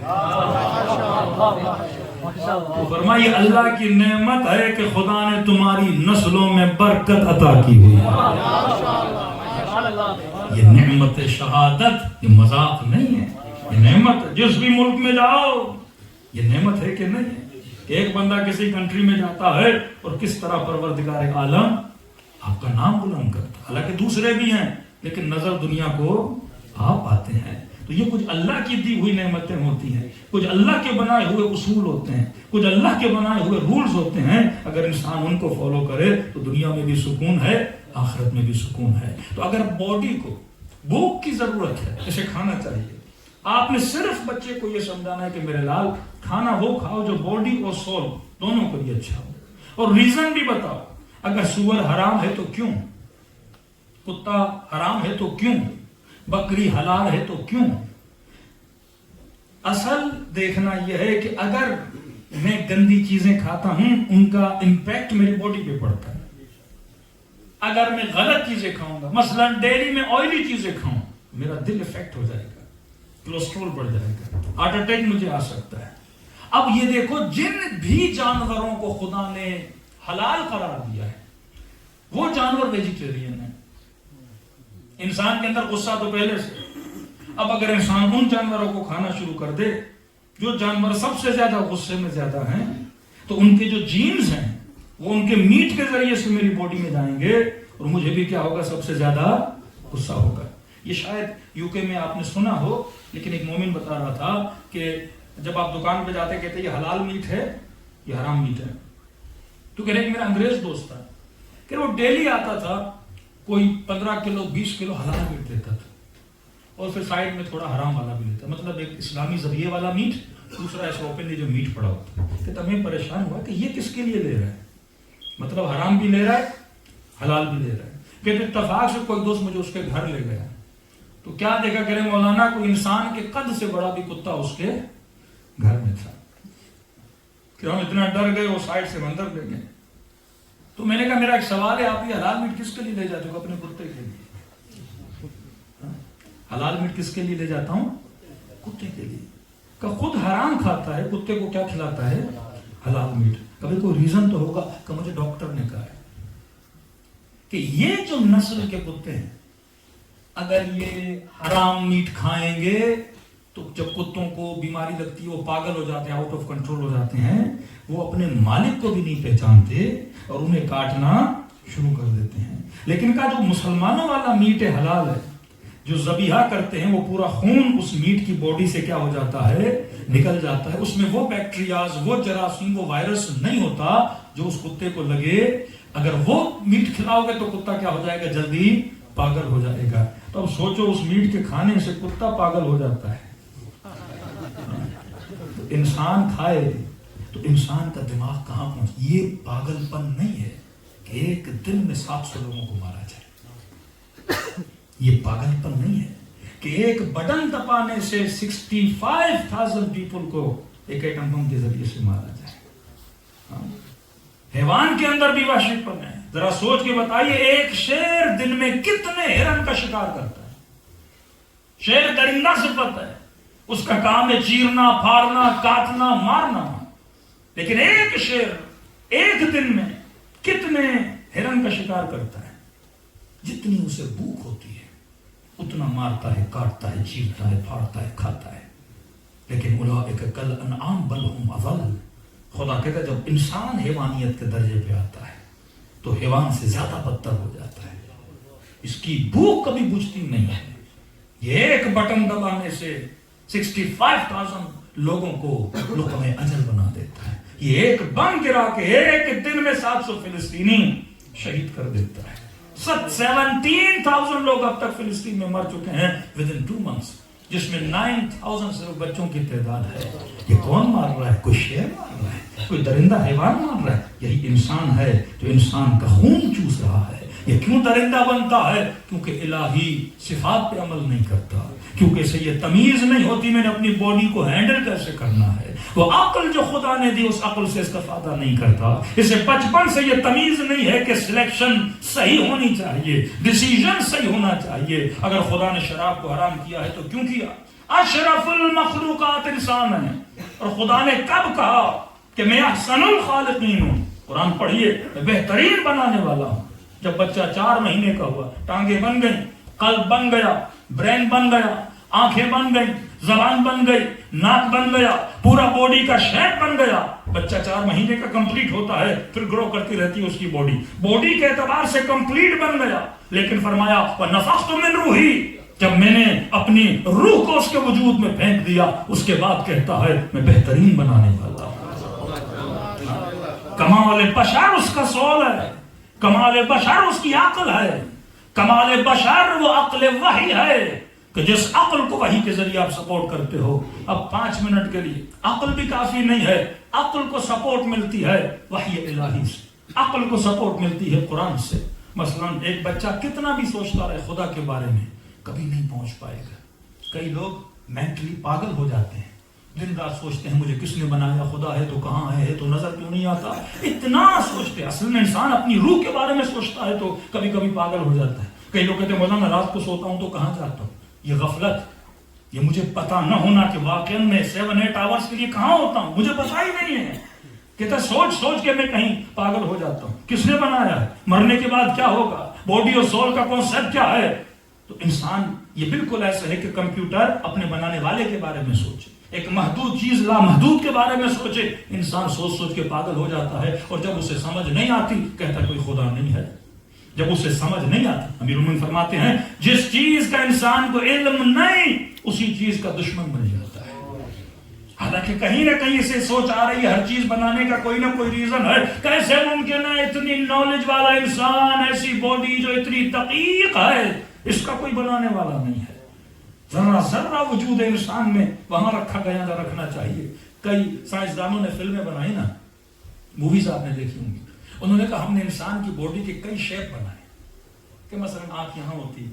تو فرمایا یہ اللہ کی نعمت ہے کہ خدا نے تمہاری نسلوں میں برکت عطا کی ہوئی ہے، یہ نعمت شہادت، یہ مذاق نہیں ہے، یہ نعمت۔ جس بھی ملک میں جاؤ یہ نعمت ہے کہ نہیں ہے؟ ایک بندہ کسی کنٹری میں جاتا ہے اور کس طرح پروردگار عالم آپ کا نام بلند کرتا ہے، حالانکہ دوسرے بھی ہیں لیکن نظر دنیا کو آپ آتے ہیں۔ تو یہ کچھ اللہ کی دی ہوئی نعمتیں ہوتی ہیں، کچھ اللہ کے بنائے ہوئے اصول ہوتے ہیں، کچھ اللہ کے بنائے ہوئے رولز ہوتے ہیں، اگر انسان ان کو فالو کرے تو دنیا میں بھی سکون ہے، آخرت میں بھی سکون ہے۔ تو اگر باڈی کو بھوک کی ضرورت ہے، اسے کھانا چاہیے، آپ نے صرف بچے کو یہ سمجھانا ہے کہ میرے لال کھانا وہ کھاؤ جو باڈی اور سول دونوں کے لیے اچھا ہو، اور ریزن بھی بتاؤ، اگر سور حرام ہے تو کیوں، کتا حرام ہے تو کیوں، بکری حلال ہے تو کیوں۔ اصل دیکھنا یہ ہے کہ اگر میں گندی چیزیں کھاتا ہوں ان کا امپیکٹ میری باڈی پہ پڑتا ہے، اگر میں غلط چیزیں کھاؤں گا، مثلا ڈیری میں آئلی چیزیں کھاؤں، میرا دل افیکٹ ہو جائے گا، کولیسٹرول بڑھ جائے گا، ہارٹ اٹیک مجھے آ سکتا ہے۔ اب یہ دیکھو جن بھی جانوروں کو خدا نے حلال قرار دیا ہے وہ جانور ویجیٹیرین ہیں۔ انسان کے اندر غصہ تو پہلے سے، اب اگر انسان ان جانوروں کو کھانا شروع کر دے جو جانور سب سے زیادہ غصے میں زیادہ ہیں، تو ان کے جو جینز ہیں وہ ان کے میٹ کے ذریعے سے میری باڈی میں جائیں گے اور مجھے بھی کیا ہوگا، سب سے زیادہ غصہ ہوگا۔ یہ شاید یو کے میں آپ نے سنا ہو، لیکن ایک مومن بتا رہا تھا کہ جب آپ دکان پہ جاتے کہتے یہ حلال میٹ ہے یہ حرام میٹ ہے، تو کہہ رہے کہ میرا انگریز دوست تھا کہ وہ ڈیلی آتا تھا، کوئی 15 کلو 20 کلو حلال میٹ دیتا تھا اور پھر سائڈ میں تھوڑا حرام والا بھی لیتا، مطلب ایک اسلامی ذبیحے والا میٹ، دوسرا ایسا اوپنلی جو میٹ پڑا ہوتا ہے۔ کہ تمہیں پریشان ہوا کہ یہ کس کے لیے لے رہا ہے، مطلب حرام بھی لے رہا ہے حلال بھی لے رہا ہے۔ کہ اتفاق سے کوئی دوست مجھے اس کے گھر لے گیا تو کیا دیکھا کہ مولانا کوئی انسان کے قد سے بڑا بھی کتا اس کے گھر میں تھا، کہ ہم اتنا ڈر گئے وہ سائڈ سے اندر لے گئے۔ تو میں نے کہا میرا ایک سوال ہے، آپ یہ حلال میٹ کس کے لیے لے جاتے ہو؟ اپنے کتے کے لیے۔ حلال میٹ کس کے لیے لے جاتا ہوں؟ کتے کے لیے۔ کہ خود حرام کھاتا ہے، کتے کو کیا کھلاتا ہے؟ حلال میٹ۔ کبھی کوئی ریزن تو ہوگا کہ مجھے ڈاکٹر نے کہا ہے کہ یہ جو نسل کے کتے ہیں اگر یہ حرام میٹ کھائیں گے تو جب کتوں کو بیماری لگتی ہے وہ پاگل ہو جاتے ہیں، آؤٹ آف کنٹرول ہو جاتے ہیں، وہ اپنے مالک کو بھی نہیں پہچانتے اور انہیں کاٹنا شروع کر دیتے ہیں۔ لیکن کا جو مسلمانوں والا میٹ ہے حلال ہے، جو ذبیحہ کرتے ہیں وہ پورا خون اس میٹ کی باڈی سے کیا ہو جاتا ہے، نکل جاتا ہے، اس میں وہ بیکٹیریاز، وہ جراثیم، وہ وائرس نہیں ہوتا جو اس کتے کو لگے۔ اگر وہ میٹ کھلاؤ گے تو کتا کیا ہو جائے گا، جلدی پاگل ہو جائے گا۔ تو اب سوچو اس میٹ کے کھانے سے کتا پاگل ہو جاتا ہے، انسان کھائے تو انسان کا دماغ کہاں پہنچ۔ یہ پاگل پن نہیں ہے کہ ایک دن میں 700 لوگوں کو مارا جائے، یہ پاگل پن نہیں ہے کہ ایک بٹن دبانے سے 65,000 پیپل کو ایک ایٹم بم کے ذریعے سے مارا جائے۔ حیوان کے اندر بھی وحشی پن ہے، ذرا سوچ کے بتائیے ایک شیر دن میں کتنے ہرن کا شکار کرتا ہے؟ شیر درندہ صفت ہے، اس کا کام ہے چیرنا، پھاڑنا، کاٹنا، مارنا. لیکن ایک شیر ایک دن میں کتنے ہرن کا شکار کرتا ہے؟ جتنی اسے بھوک ہوتی ہے اتنا مارتا ہے، کاٹتا ہے، چیرتا ہے، پھاڑتا ہے، کھاتا ہے. لیکن اولئک کالانعام بل ہم اضل. خدا کہتا ہے جب انسان حیوانیت کے درجے پہ آتا ہے تو حیوان سے زیادہ بدتر ہو جاتا ہے. اس کی بھوک کبھی بجھتی نہیں ہے. یہ ایک بٹن دبانے سے 65,000 لوگوں کو لقمہ اجل بنا دیتا ہے. یہ ایک بم گرا کے ایک دن میں 700 فلسطینی شہید کر دیتا ہے. 17,000 لوگ اب تک فلسطین میں مر چکے ہیں within 2 months، جس میں 9,000 صرف بچوں کی تعداد ہے. یہ کون مار رہا ہے؟ کوئی شیر مار رہا ہے، کوئی درندہ حیوان مار رہا ہے. یہی انسان ہے جو انسان کا خون چوس رہا ہے. یہ کیوں درندہ بنتا ہے؟ کیونکہ الہی صفات پہ عمل نہیں کرتا، کیونکہ اسے یہ تمیز نہیں ہوتی میں نے اپنی باڈی کو ہینڈل کیسے کرنا ہے. وہ عقل جو خدا نے دی اس عقل سے استفادہ نہیں کرتا. اسے بچپن سے یہ تمیز نہیں ہے کہ سلیکشن صحیح ہونی چاہیے، ڈیسیژن صحیح ہونا چاہیے. اگر خدا نے شراب کو حرام کیا ہے تو کیوں کیا؟ اشرف المخلوقات انسان ہے، اور خدا نے کب کہا کہ میں احسن الخالقین ہوں؟ قرآن پڑھیے، میں بہترین بنانے والا ہوں. جب بچہ 4 مہینے کا ہوا، ٹانگیں بن گئی، قلب بن گیا، برین بن گیا، آنکھیں بن گئی، زبان بن گئی، ناک بن گیا، پورا باڈی کا شیپ بن گیا. بچہ 4 مہینے کا کمپلیٹ ہوتا ہے، پھر گرو کرتی رہتی ہے اس کی باڈی کے اعتبار سے کمپلیٹ بن گیا. لیکن فرمایا وَنَفَخْتُ مِن رُوحِي، جب میں نے اپنی روح کو اس کے وجود میں پھینک دیا اس کے بعد کہتا ہے میں بہترین بنانے والا ہوں. کمال بشر اس کا سول ہے، کمال بشر اس کی عقل ہے، کمال بشر وہ عقل وحی ہے کہ جس عقل کو وحی کے ذریعے آپ سپورٹ کرتے ہو. اب 5 منٹ کے لیے عقل بھی کافی نہیں ہے. عقل کو سپورٹ ملتی ہے وحی الہی سے، عقل کو سپورٹ ملتی ہے قرآن سے. مثلا ایک بچہ کتنا بھی سوچتا رہے خدا کے بارے میں کبھی نہیں پہنچ پائے گا. کئی لوگ مینٹلی پاگل ہو جاتے ہیں، دن رات سوچتے ہیں مجھے کس نے بنایا، خدا ہے تو کہاں ہے تو نظر کیوں نہیں آتا، اتنا سوچتے ہیں. اصل میں انسان اپنی روح کے بارے میں سوچتا ہے تو کبھی کبھی پاگل ہو جاتا ہے. کئی لوگ کہتے ہیں مولانا میں رات کو سوتا ہوں تو کہاں جاتا ہوں. یہ غفلت، یہ مجھے پتا نہ ہونا کہ واقعا میں 7-8 آورز کے لیے کہاں ہوتا ہوں مجھے پتا ہی نہیں ہے. کہتا سوچ کے میں کہیں پاگل ہو جاتا ہوں. کس نے بنایا ہے، مرنے کے بعد کیا ہوگا، باڈی اور سول کا کانسیپٹ کیا ہے. تو انسان یہ بالکل ایسا ہے کہ کمپیوٹر اپنے بنانے والے کے بارے میں سوچے، ایک محدود چیز لامحدود کے بارے میں سوچے. انسان سوچ کے پاگل ہو جاتا ہے، اور جب اسے سمجھ نہیں آتی کہتا کوئی خدا نہیں ہے. جب اسے سمجھ نہیں آتی، امیر المومنین فرماتے ہیں جس چیز کا انسان کو علم نہیں اسی چیز کا دشمن بن جاتا ہے. حالانکہ کہیں نہ کہیں سے سوچ آ رہی ہے، ہر چیز بنانے کا کوئی نہ کوئی ریزن ہے. کیسے ممکن ہے اتنی نالج والا انسان، ایسی باڈی جو اتنی دقیق ہے، اس کا کوئی بنانے والا نہیں ہے. ذرا ذرا وجود انسان میں وہاں رکھا گیا تھا، رکھنا چاہیے. کئی سائنسدانوں نے فلمیں بنائی نا، موویز آپ نے دیکھی ہوں گی. انہوں نے کہا ہم نے انسان کی باڈی کے کئی شیپ بنائے کہ مثلا آنکھ یہاں ہوتی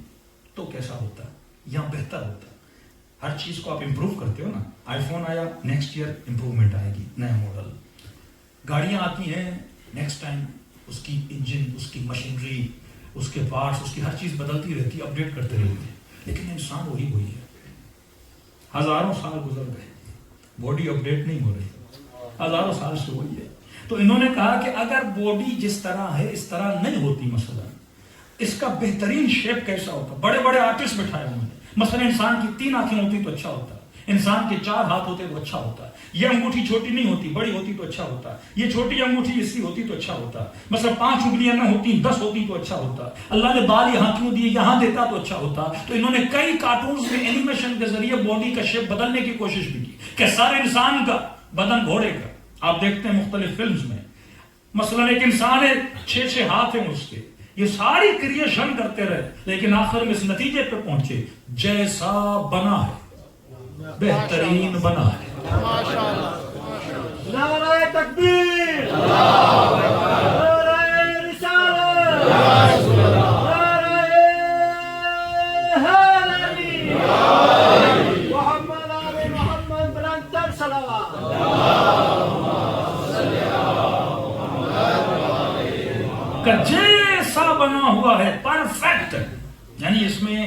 تو کیسا ہوتا، یہاں بہتر ہوتا. ہر چیز کو آپ امپروو کرتے ہو نا. آئی فون آیا، نیکسٹ ایئر امپروومنٹ آئے گی، نیا ماڈل. گاڑیاں آتی ہیں، نیکسٹ ٹائم اس کی انجن، اس کی مشینری، اس کے پارٹس، اس کی ہر چیز بدلتی رہتی ہے، اپڈیٹ کرتے رہتے ہیں. لیکن انسان وہی ہے. ہزاروں سال گزر گئے، باڈی اپڈیٹ نہیں ہو رہی، ہزاروں سال سے وہی ہے. تو انہوں نے کہا کہ اگر باڈی جس طرح ہے اس طرح نہیں ہوتی، مثلا اس کا بہترین شیپ کیسا ہوتا. بڑے بڑے آرٹسٹ بٹھائے ہوئے ہیں. مثلا انسان کی 3 آنکھیں ہوتی تو اچھا ہوتا، انسان کے 4 ہاتھ ہوتے تو اچھا ہوتا. یہ انگوٹھی چھوٹی نہیں ہوتی، بڑی ہوتی تو اچھا ہوتا. یہ چھوٹی انگوٹھی ایسی ہوتی تو اچھا ہوتا. مثلا 5 انگلیاں نہ ہوتی، 10 ہوتی تو اچھا ہوتا. اللہ نے بال یہاں کیوں دیے، یہاں دیتا تو اچھا ہوتا. تو انہوں نے کئی کارٹونز میں اینیمیشن کے ذریعے باڈی کا شیپ بدلنے کی کوشش بھی کی کہ سارے انسان کا بدن گھوڑے کا. آپ دیکھتے ہیں مختلف فلمز میں مثلا ایک انسان ہے، 6 ہاتھ ہیں اس کے. یہ ساری کریشن کرتے رہے لیکن آخر میں اس نتیجے پہ پہنچے جیسا بنا ہے بہترین بنا ہے. نعرہ تکبیر، نعرہ رسالت، نعرہ حیدری، محمد آل محمد بلندتر صلوات. جیسا بنا ہوا ہے، پرفیکٹ. یعنی اس میں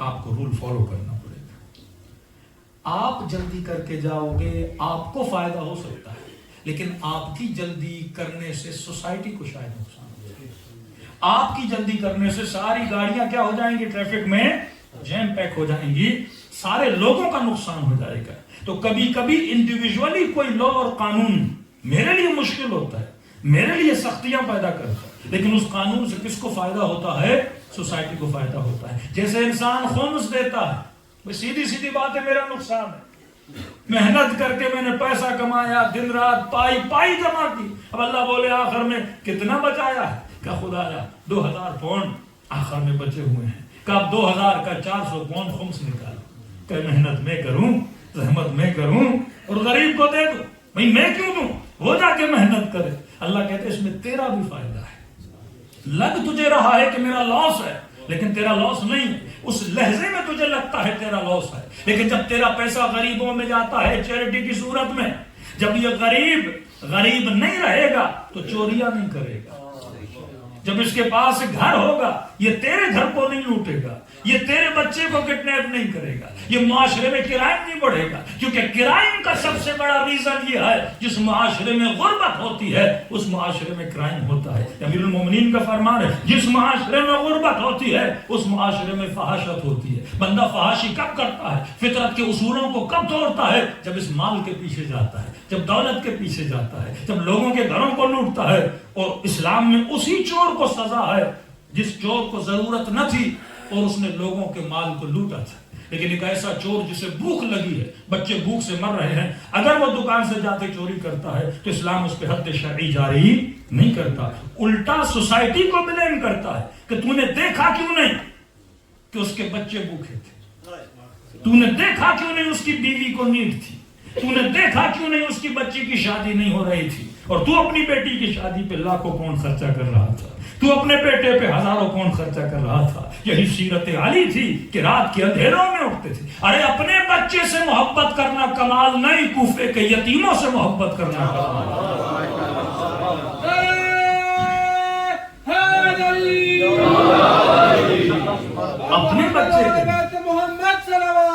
آپ کو رول فالو کرنا پڑے گا. آپ جلدی کر کے جاؤ گے آپ کو فائدہ ہو سکتا ہے، لیکن آپ کی جلدی کرنے سے سوسائٹی کو شاید نقصان ہو جائے گا. آپ کی جلدی کرنے سے ساری گاڑیاں کیا ہو جائیں گی، ٹریفک میں جیم پیک ہو جائیں گی، سارے لوگوں کا نقصان ہو جائے گا. تو کبھی کبھی انڈیویجولی کوئی لا اور قانون میرے لیے مشکل ہوتا ہے، میرے لیے سختیاں پیدا کرتا ہے، لیکن اس قانون سے کس کو فائدہ ہوتا ہے، سوسائٹی کو فائدہ ہوتا ہے. جیسے انسان خمس دیتا ہے، سیدھی سیدھی بات ہے، میرا نقصان ہے، محنت کر کے میں نے پیسہ کمایا، دن رات پائی جمع کی، اب اللہ بولے آخر میں کتنا بچایا ہے، کہ خدایا 2000 پاؤنڈ آخر میں بچے ہوئے ہیں، کہ اب 2000 کا 400 پاؤنڈ خمس نکالو، کہ محنت میں کروں، زحمت میں کروں اور غریب کو دے دوں، بھئی میں کیوں دوں، وہ جا کے محنت کرے. اللہ کہتے ہیں اس میں تیرا بھی فائدہ ہے. لگ تجھے رہا ہے کہ میرا لاس ہے، لیکن تیرا لاس نہیں ہے. اس لہجے میں تجھے لگتا ہے تیرا لاس ہے، لیکن جب تیرا پیسہ غریبوں میں جاتا ہے چیریٹی کی صورت میں، جب یہ غریب نہیں رہے گا تو چوریاں نہیں کرے گا. جب اس کے پاس گھر ہوگا یہ تیرے گھر کو نہیں لوٹے گا، یہ تیرے بچے کو کڈنیپ نہیں کرے گا، یہ معاشرے میں کرائم نہیں بڑھے گا. کیونکہ کرائم کا سب سے بڑا ریزن یہ ہے، جس معاشرے میں غربت ہوتی ہے اس معاشرے میں کرائم ہوتا ہے. امیر المومنین کا فرمان ہے، جس معاشرے میں غربت ہوتی ہے اس معاشرے میں فحاشت ہوتی ہے. بندہ فحاشی کب کرتا ہے، فطرت کے اصولوں کو کب توڑتا ہے، جب اس مال کے پیچھے جاتا ہے، جب دولت کے پیچھے جاتا ہے، جب لوگوں کے گھروں کو لوٹتا ہے. اور اسلام میں اسی چور کو سزا ہے جس چور کو ضرورت نہ تھی اور اس نے لوگوں کے مال کو لوٹا تھا. لیکن ایک ایسا چور جسے بھوک لگی ہے، بچے بھوک سے مر رہے ہیں، اگر وہ دکان سے جاتے چوری کرتا ہے تو اسلام اس پہ حد شرعی جاری نہیں کرتا، الٹا سوسائٹی کو بلیم کرتا ہے کہ تو نے دیکھا کیوں نہیں کہ اس کے بچے بھوکے تھے، تو نے دیکھا کیوں نہیں اس کی بیوی کو نیند تھی، تو نے دیکھا کیوں نہیں اس کی بچی کی شادی نہیں ہو رہی تھی، اور تو اپنی بیٹی کی شادی پہ لاکھوں پاؤنڈ خرچہ کر رہا تھا، تو اپنے بیٹے پہ ہزاروں پاؤنڈ خرچہ کر رہا تھا. یہی سیرت علی تھی کہ رات کے اندھیروں میں اٹھتے تھے. ارے اپنے بچے سے محبت کرنا کمال نہیں، کوفے کے یتیموں سے محبت کرنا اپنے بچے کے محمد صلی اللہ.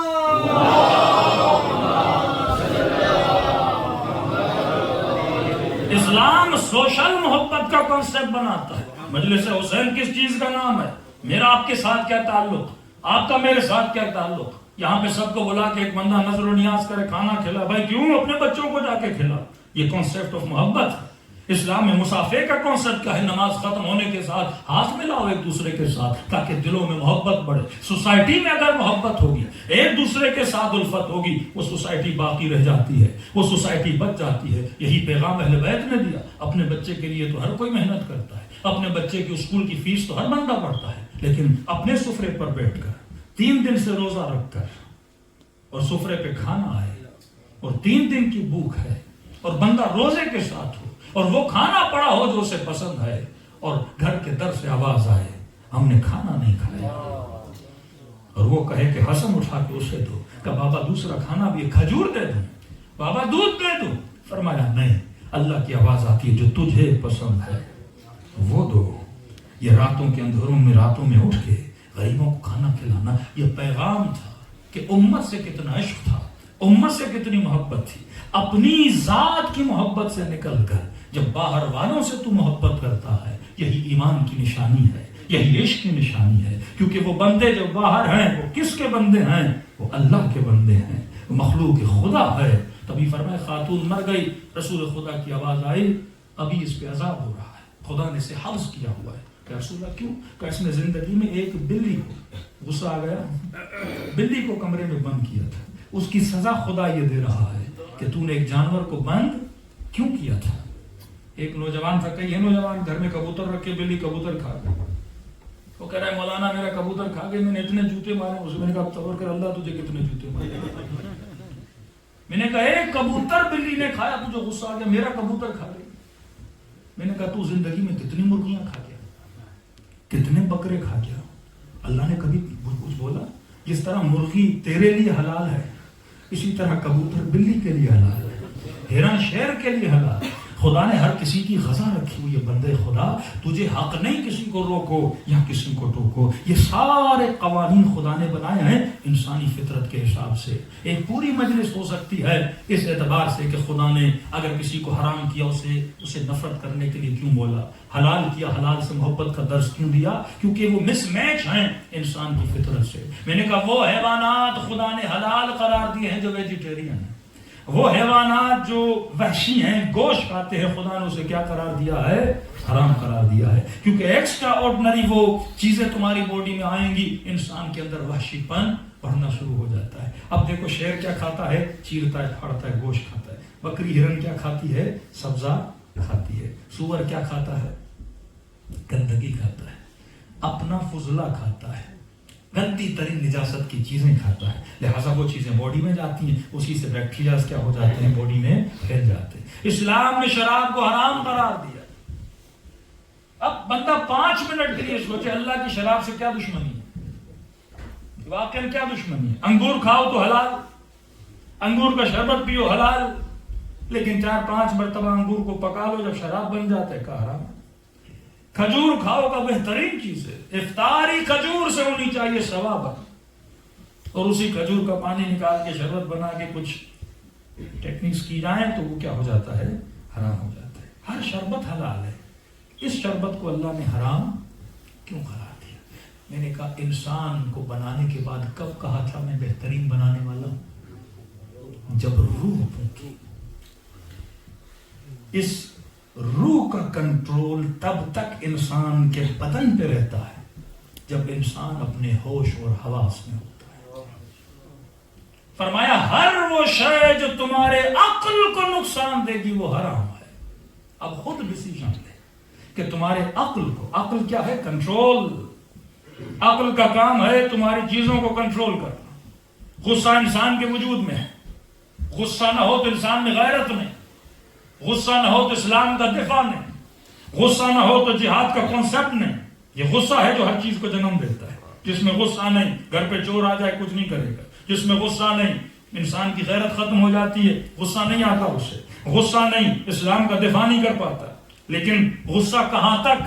اسلام سوشل محبت کا کانسیپٹ بناتا ہے. مجلس حسین کس چیز کا نام ہے؟ میرا آپ کے ساتھ کیا تعلق، آپ کا میرے ساتھ کیا تعلق؟ یہاں پہ سب کو بلا کے ایک بندہ نظر و نیاز کرے، کھانا کھلا، بھائی کیوں اپنے بچوں کو جا کے کھلا. یہ کانسیپٹ آف محبت ہے. اسلام میں مسافے کا کانسیپٹ کیا ہے؟ نماز ختم ہونے کے ساتھ ہاتھ ملاؤ ایک دوسرے کے ساتھ تاکہ دلوں میں محبت بڑھے. سوسائٹی میں اگر محبت ہوگی، ایک دوسرے کے ساتھ الفت ہوگی، وہ سوسائٹی باقی رہ جاتی ہے، وہ سوسائٹی بچ جاتی ہے. یہی پیغام اہل بیت نے دیا. اپنے بچے کے لیے تو ہر کوئی محنت کرتا ہے، اپنے بچے کی اسکول کی فیس تو ہر بندہ پڑتا ہے، لیکن اپنے سفرے پر بیٹھ کر 3 دن سے روزہ رکھ کر اور سفرے پہ کھانا آئے اور 3 دن کی بھوک ہے اور بندہ روزے کے ساتھ ہو اور وہ کھانا پڑا ہو جو اسے پسند ہے اور گھر کے در سے آواز آئے ہم نے کھانا نہیں کھایا اور وہ کہے کہ حسن اٹھا کے اسے دو، کہ بابا دوسرا کھانا بھی، کھجور دے دوں، بابا دودھ دے دوں، فرمایا نہیں، اللہ کی آواز آتی ہے جو تجھے پسند ہے وہ دو. یہ راتوں کے اندھیروں میں راتوں میں اٹھ کے غریبوں کو کھانا کھلانا، یہ پیغام تھا کہ امت سے کتنا عشق تھا، امت سے کتنی محبت تھی. اپنی ذات کی محبت سے نکل کر جب باہر والوں سے تو محبت کرتا ہے، یہی ایمان کی نشانی ہے، یہی عشق کی نشانی ہے. کیونکہ وہ بندے جو باہر ہیں وہ کس کے بندے ہیں؟ وہ اللہ کے بندے ہیں، مخلوق خدا ہے. تبھی فرمائے خاتون مر گئی، رسول خدا کی آواز آئی ابھی اس پہ عذاب ہو رہا ہے، خدا نے اسے حبس کیا ہوا ہے. کہ رسول اللہ کیوں؟ کہ اس نے زندگی میں ایک بلی کو غصہ آ گیا، بلی کو کمرے میں بند کیا تھا، اس کی سزا خدا یہ دے رہا ہے کہ تو نے ایک جانور کو بند کیوں کیا تھا. ایک نوجوان تھا، کئی نوجوان گھر میں کبوتر رکھے، بلی کبوتر کھا گئے. وہ کہہ رہا ہے مولانا میرا کبوتر کھا گئے، میں نے اتنے جوتے مارے. اس میں نے کہا تصور کر اللہ تجھے کتنے جوتے مارے. میں نے کہا ایک کبوتر بلی نے کھایا، تجھے غصہ آ گیا، میرا کبوتر کھا گئی. میں نے کہا تو زندگی میں کتنی مرغیاں کھا گیا، کتنے بکرے کھا گیا. اللہ نے کبھی کچھ بولا؟ جس طرح مرغی تیرے لیے حلال ہے اسی طرح کبوتر بلی کے لیے حلال ہے، ہرن شیر کے لیے حلال ہے. خدا نے ہر کسی کی غذا رکھی ہوئی ہے. بندے خدا تجھے حق نہیں کسی کو روکو یا کسی کو ٹوکو. یہ سارے قوانین خدا نے بنائے ہیں انسانی فطرت کے حساب سے. ایک پوری مجلس ہو سکتی ہے اس اعتبار سے کہ خدا نے اگر کسی کو حرام کیا اسے نفرت کرنے کے لیے کیوں بولا, حلال کیا حلال سے محبت کا درس کیوں دیا, کیونکہ وہ مس میچ ہیں انسان کی فطرت سے. میں نے کہا وہ حیوانات خدا نے حلال قرار دیے ہیں جو ویجیٹیرین ہیں, وہ حیوانات جو وحشی ہیں گوشت کھاتے ہیں خدا نے اسے کیا قرار دیا ہے, حرام قرار دیا ہے. کیونکہ ایکسٹرا آرڈنری وہ چیزیں تمہاری باڈی میں آئیں گی, انسان کے اندر وحشی پن بڑھنا شروع ہو جاتا ہے. اب دیکھو شیر کیا کھاتا ہے, چیرتا ہے پھاڑتا ہے گوشت کھاتا ہے. بکری ہرن کیا کھاتی ہے, سبزہ کھاتی ہے. سور کیا کھاتا ہے, گندگی کھاتا ہے, اپنا فضلہ کھاتا ہے, گندی ترین نجاست کی چیزیں کھاتا ہے. لہٰذا وہ چیزیں باڈی میں جاتی ہیں, اسی سے بیکٹیریاز کیا ہو جاتے ہیں, باڈی میں پھیل جاتے ہیں. اسلام نے شراب کو حرام قرار دیا. اب بندہ 5 منٹ کے لیے سوچے اللہ کی شراب سے کیا دشمنی ہے, واقعا کیا دشمنی ہے. انگور کھاؤ تو حلال, انگور کا شربت پیو حلال, لیکن 4-5 مرتبہ انگور کو پکا لو جب شراب بن جاتا ہے کہا حرام. کھجور کھاؤ کا بہترین چیز ہے, افطاری کھجور سے ہونی چاہیے ثواب, اور اسی کھجور کا پانی نکال کے شربت بنا کے کچھ ٹیکنیکس کی جائیں تو وہ کیا ہو جاتا ہے, حرام ہو جاتا ہے. ہر شربت حلال ہے, اس شربت کو اللہ نے حرام کیوں قرار دیا؟ میں نے کہا انسان کو بنانے کے بعد کب کہا تھا میں بہترین بنانے والا ہوں؟ جب روح پھونکی. اس روح کا کنٹرول تب تک انسان کے بدن پہ رہتا ہے جب انسان اپنے ہوش اور حواس میں ہوتا ہے. فرمایا ہر وہ شے جو تمہارے عقل کو نقصان دے گی وہ حرام ہے. اب خود ڈیسیژن لے کہ تمہارے عقل کو, عقل کیا ہے, کنٹرول. عقل کا کام ہے تمہاری چیزوں کو کنٹرول کرنا. غصہ انسان کے وجود میں ہے, غصہ نہ ہو تو انسان میں غیرت نہیں, غصہ نہ ہو تو اسلام کا دفاع نہیں, غصہ نہ ہو تو جہاد کا کانسیپٹ نہیں. یہ غصہ ہے جو ہر چیز کو جنم دیتا ہے. جس میں غصہ نہیں گھر پہ چور آ جائے کچھ نہیں کرے گا. جس میں غصہ نہیں انسان کی غیرت ختم ہو جاتی ہے. غصہ نہیں آتا اسے, غصہ نہیں اسلام کا دفاع نہیں کر پاتا. لیکن غصہ کہاں تک,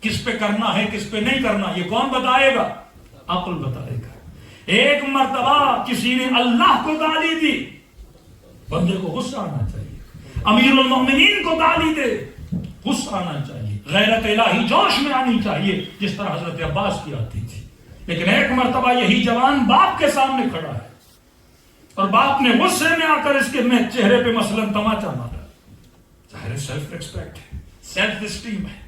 کس پہ کرنا ہے کس پہ نہیں کرنا, یہ کون بتائے گا؟ عقل بتائے گا. ایک مرتبہ کسی نے اللہ کو گالی دی, بندے کو غصہ آنا چاہیے. امیر المومنین کو گالی دے, غصہ آنا چاہیے, غیرت الہی جوش میں آنی چاہیے جس طرح حضرت عباس کی آتی تھی. لیکن ایک مرتبہ یہی جوان باپ کے سامنے کھڑا ہے اور باپ نے غصے میں آ کر اس کے چہرے پہ مثلاً تماچا مارا. ظاہر سیلف ریسپیکٹ ہے, سیلف اسٹیم ہے.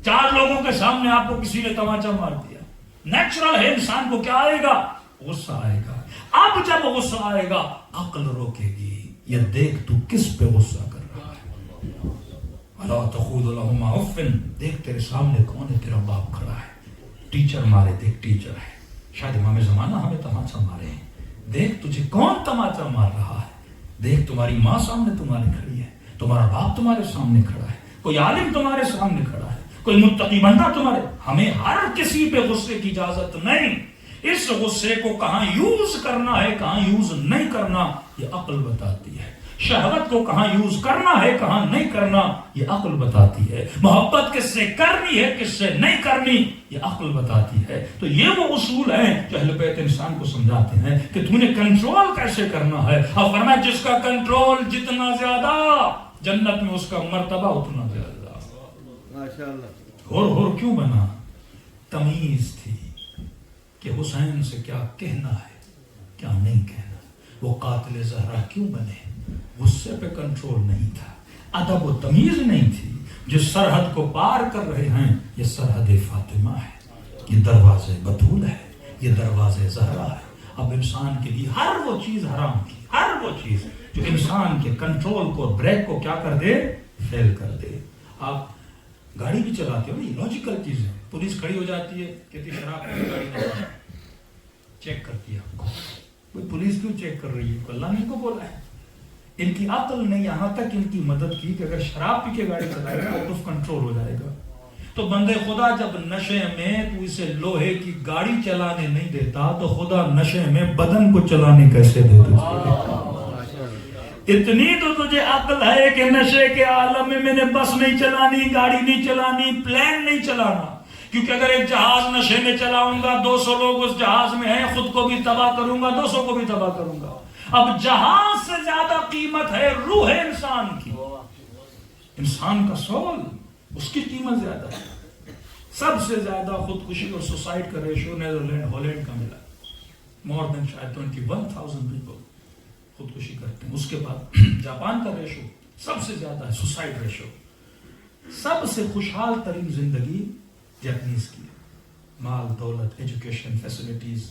4 لوگوں کے سامنے آپ کو کسی نے تماچا مار دیا, نیچرل ہے انسان کو کیا آئے گا, غصہ آئے گا. اب جب غصہ آئے گا عقل روکے گی, یہ دیکھ تو کس پہ غصہ کر رہا ہے. اللہ تخود لہما عفن, دیکھ تیرے سامنے کون ہے, تیرا باپ کھڑا ہے. ٹیچر مارے, دیکھ ٹیچر ہے. شاید امام زمانہ ہمیں تماچا مارے ہیں, دیکھ تجھے کون تماچا مار رہا ہے. دیکھ تمہاری ماں سامنے تمہارے کھڑی ہے, تمہارا باپ تمہارے سامنے کھڑا ہے, کوئی عالم تمہارے سامنے کھڑا ہے, کوئی متقی بندہ تمہارے. ہمیں ہر کسی پہ غصے کی اجازت نہیں. اس غصے کو کہاں یوز کرنا ہے کہاں یوز نہیں کرنا یہ عقل بتاتی ہے. شہوت کو کہاں یوز کرنا ہے کہاں نہیں کرنا یہ عقل بتاتی ہے. محبت کس سے کرنی ہے کس سے نہیں کرنی یہ عقل بتاتی ہے. تو یہ وہ اصول ہیں جو اہل بیت انسان کو سمجھاتے ہیں کہ تم نے کنٹرول کیسے کرنا ہے. اور فرمایا جس کا کنٹرول جتنا زیادہ جنت میں اس کا مرتبہ اتنا زیادہ. ماشاءاللہ. ہور کیوں بنا؟ تمیز تھی کہ حسین سے کیا کہنا ہے کیا نہیں کہنا. وہ قاتل زہرا کیوں بنے؟ غصے پہ کنٹرول نہیں تھا, ادب و تمیز نہیں تھی. جس سرحد کو پار کر رہے ہیں یہ سرحد فاطمہ ہے, یہ دروازے بطول ہے, یہ دروازے زہرا ہے. اب انسان کے لیے ہر وہ چیز حرام کی, ہر وہ چیز جو انسان کے کنٹرول کو بریک کو کیا کر دے, فیل کر دے. آپ گاڑی بھی چلاتے ہو نا, یہ لاجیکل چیز ہے. پولیس کھڑی ہو جاتی ہے کہتی شراب کی گاڑی نہیں, چیک کرتی ہے آپ کو. پولیس کیوں چیک کر رہی ہے؟ اللہ نے ان کو بولا ہے. ان کی عقل نے یہاں تک ان کی مدد کی کہ اگر شراب پی کے گاڑی چلائے گا آؤٹ آف کنٹرول ہو جائے گا. تو بندے خدا جب نشے میں تو اسے لوہے کی گاڑی چلانے نہیں دیتا تو خدا نشے میں بدن کو چلانے کیسے دیتا؟ اتنی تو تجھے عقل ہے کہ نشے کے عالم میں نے بس نہیں چلانی، گاڑی نہیں چلانی، پلین نہیں چلانا، کیونکہ اگر ایک جہاز نشے میں چلاؤں گا 200 لوگ اس جہاز میں ہیں، خود کو بھی تباہ کروں گا، 200 کو بھی تباہ کروں گا۔ اب جہاز سے زیادہ قیمت ہے روح انسان کی، انسان کا سول، اس کی قیمت زیادہ ہے۔ سب سے زیادہ خودکشی اور سوسائڈ کا ریشو نیدرلینڈ ہالینڈ کا ملا، مور دین شاید 21,000 پیپل خودکشی کرتے ہیں۔ اس کے بعد جاپان کا ریشو سب سے زیادہ ہے، سوسائڈ ریشو۔ سب سے خوشحال ترین زندگی جاپنیز کی ہے، مال دولت، ایجوکیشن، فیسلٹیز،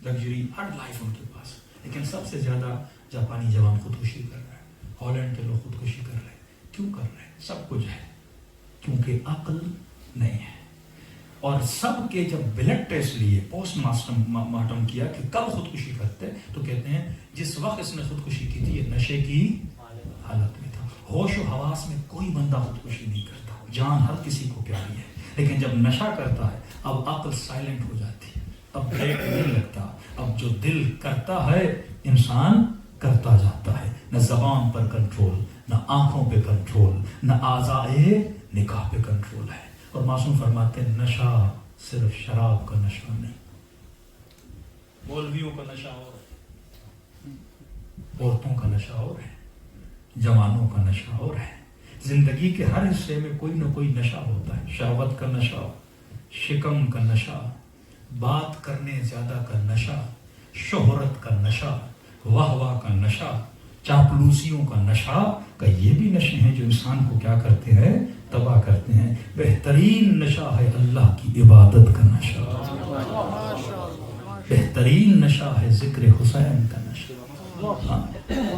لگژری، ہر لائف ان کے پاس، لیکن سب سے زیادہ جاپانی جوان خودکشی کر رہا ہے، ہالینڈ کے لوگ خودکشی کر رہے ہیں۔ کیوں کر رہے ہیں؟ سب کچھ ہے، کیونکہ عقل نہیں ہے۔ اور سب کے جب بلڈ ٹیسٹ لیے، پوسٹ مارٹم کیا کہ کب خودکشی کرتے، تو کہتے ہیں جس وقت اس نے خودکشی کی تھی یہ نشے کی حالت میں تھا۔ ہوش و حواس میں کوئی بندہ خودکشی نہیں کرتا، جان ہر کسی کو پیاری ہے، لیکن جب نشہ کرتا ہے اب عقل سائلنٹ ہو جاتی ہے، اب بریک نہیں لگتا، اب جو دل کرتا ہے انسان کرتا جاتا ہے، نہ زبان پر کنٹرول، نہ آنکھوں پہ کنٹرول، نہ اعضائے نکاح پہ کنٹرول ہے۔ اور معصوم فرماتے ہیں نشہ صرف شراب کا نشہ نہیں، مولویوں کا نشہ اور ہے، عورتوں کا نشہ اور ہے، جوانوں کا نشہ اور ہے۔ زندگی کے ہر حصے میں کوئی نہ کوئی نشہ ہوتا ہے، شہوت کا نشہ، شکم کا نشہ، بات کرنے زیادہ کا نشہ، شہرت کا نشہ، واہ واہ کا نشہ، چاپلوسیوں کا نشہ، کہ یہ بھی نشے ہیں جو انسان کو کیا کرتے ہیں، تباہ کرتے ہیں۔ بہترین نشہ ہے اللہ کی عبادت کا نشہ، بہترین نشہ ہے ذکر حسین کا نشہ۔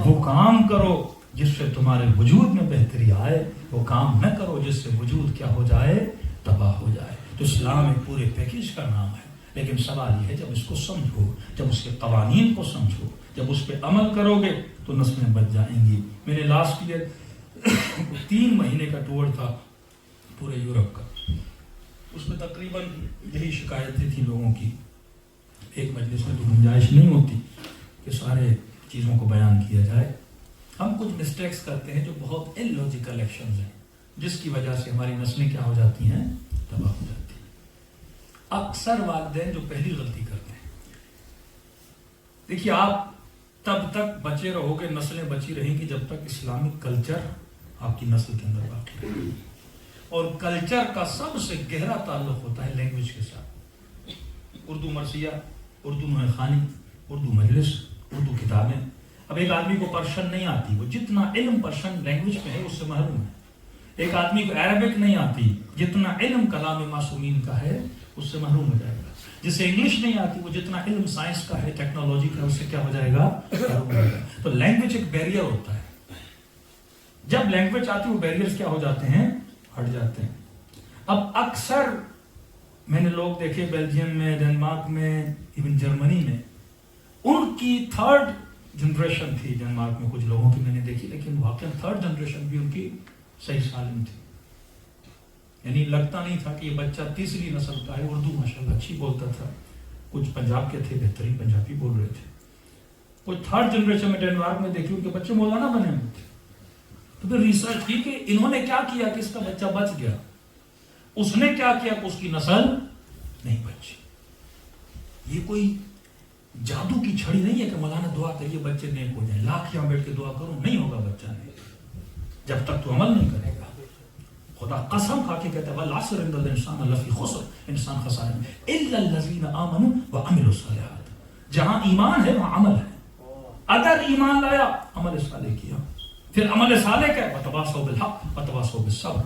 وہ کام کرو جس سے تمہارے وجود میں بہتری آئے، وہ کام نہ کرو جس سے وجود کیا ہو جائے، تباہ ہو جائے۔ تو اسلام ایک پورے پیکیج کا نام ہے، لیکن سوال یہ ہے جب اس کو سمجھو، جب اس کے قوانین کو سمجھو، جب اس پہ عمل کرو گے تو نسلیں بچ جائیں گی۔ میں نے لاسٹ ایئر 3 مہینے کا ٹور تھا پورے یورپ کا، اس میں تقریباً یہی شکایتیں تھیں لوگوں کی۔ ایک مجلس میں تو گنجائش نہیں ہوتی کہ سارے چیزوں کو بیان کیا جائے، ہم کچھ مسٹیکس کرتے ہیں جو بہت illogical ایکشنز ہیں، جس کی وجہ سے ہماری نسلیں کیا ہو جاتی ہیں، تباہ ہو جاتی ہیں۔ اکثر والدین جو پہلی غلطی کرتے ہیں، دیکھیے آپ تب تک بچے رہو گے، نسلیں بچی رہیں گی جب تک اسلامک کلچر آپ کی نسل کے اندر باقی ہے۔ اور کلچر کا سب سے گہرا تعلق ہوتا ہے لینگویج کے ساتھ۔ اردو مرثیہ، اردو نوح خوانی، اردو مجلس، اردو کتابیں۔ اب ایک آدمی کو پرشن نہیں آتی، وہ جتنا علم پرشن لینگویج میں ہے اس سے محروم ہے۔ ایک آدمی کو عربک نہیں آتی، جتنا علم کلام معصومین کا ہے اس سے محروم ہو جائے گا۔ جسے انگلش نہیں آتی وہ جتنا علم سائنس کا ہے، ٹیکنالوجی کا ہے، اس سے کیا ہو جائے گا، محروم ہو جائے گا۔ تو لینگویج ایک بیریئر ہوتا ہے، جب لینگویج آتی ہے وہ بیریئرز کیا ہو جاتے ہیں، ہٹ جاتے ہیں۔ اب اکثر میں نے لوگ دیکھے بیلجیم میں، ڈنمارک میں، ایون جرمنی میں، ان کی 3rd جنریشن تھی، ڈنمارک میں کچھ لوگوں کی میں نے دیکھی، لیکن واقعا 3rd جنریشن بھی ان کی صحیح سالم تھی، یعنی لگتا نہیں تھا کہ یہ بچہ تیسری نسل کا ہے۔ اردو ماشاءاللہ اچھی بولتا تھا، کچھ پنجاب کے تھے، بہترین پنجابی بول رہے تھے۔ کچھ 3rd جنریشن میں ڈنمارک میں دیکھی ان کے بچے مولانا بنے ہوئے تھے۔ تو پھر ریسرچ کی کہ انہوں نے کیا کیا کہ اس کا بچہ بچ گیا، اس نے کیا کیا کہ اس کی نسل نہیں بچی۔ یہ کوئی جادو کی چھڑی نہیں ہے کہ مولانا دعا کریے بچے نیک ہو جائیں، لاکھ یہاں بیٹھ کے دعا کرو، نہیں ہوگا بچہ نیک جب تک تو عمل نہیں کرے گا۔ خدا قسم کھا کے کہتا ہے والعصر ان الانسان لفی خسر، انسان خسارے میں، الا الذین آمنوا وعملوا الصالحات۔ جہاں ایمان ہے وہاں عمل ہے، اگر ایمان لایا، عمل صالح کیا، پھر عمل صالح کیا، وتواصوا بالحق وتواصوا بالصبر،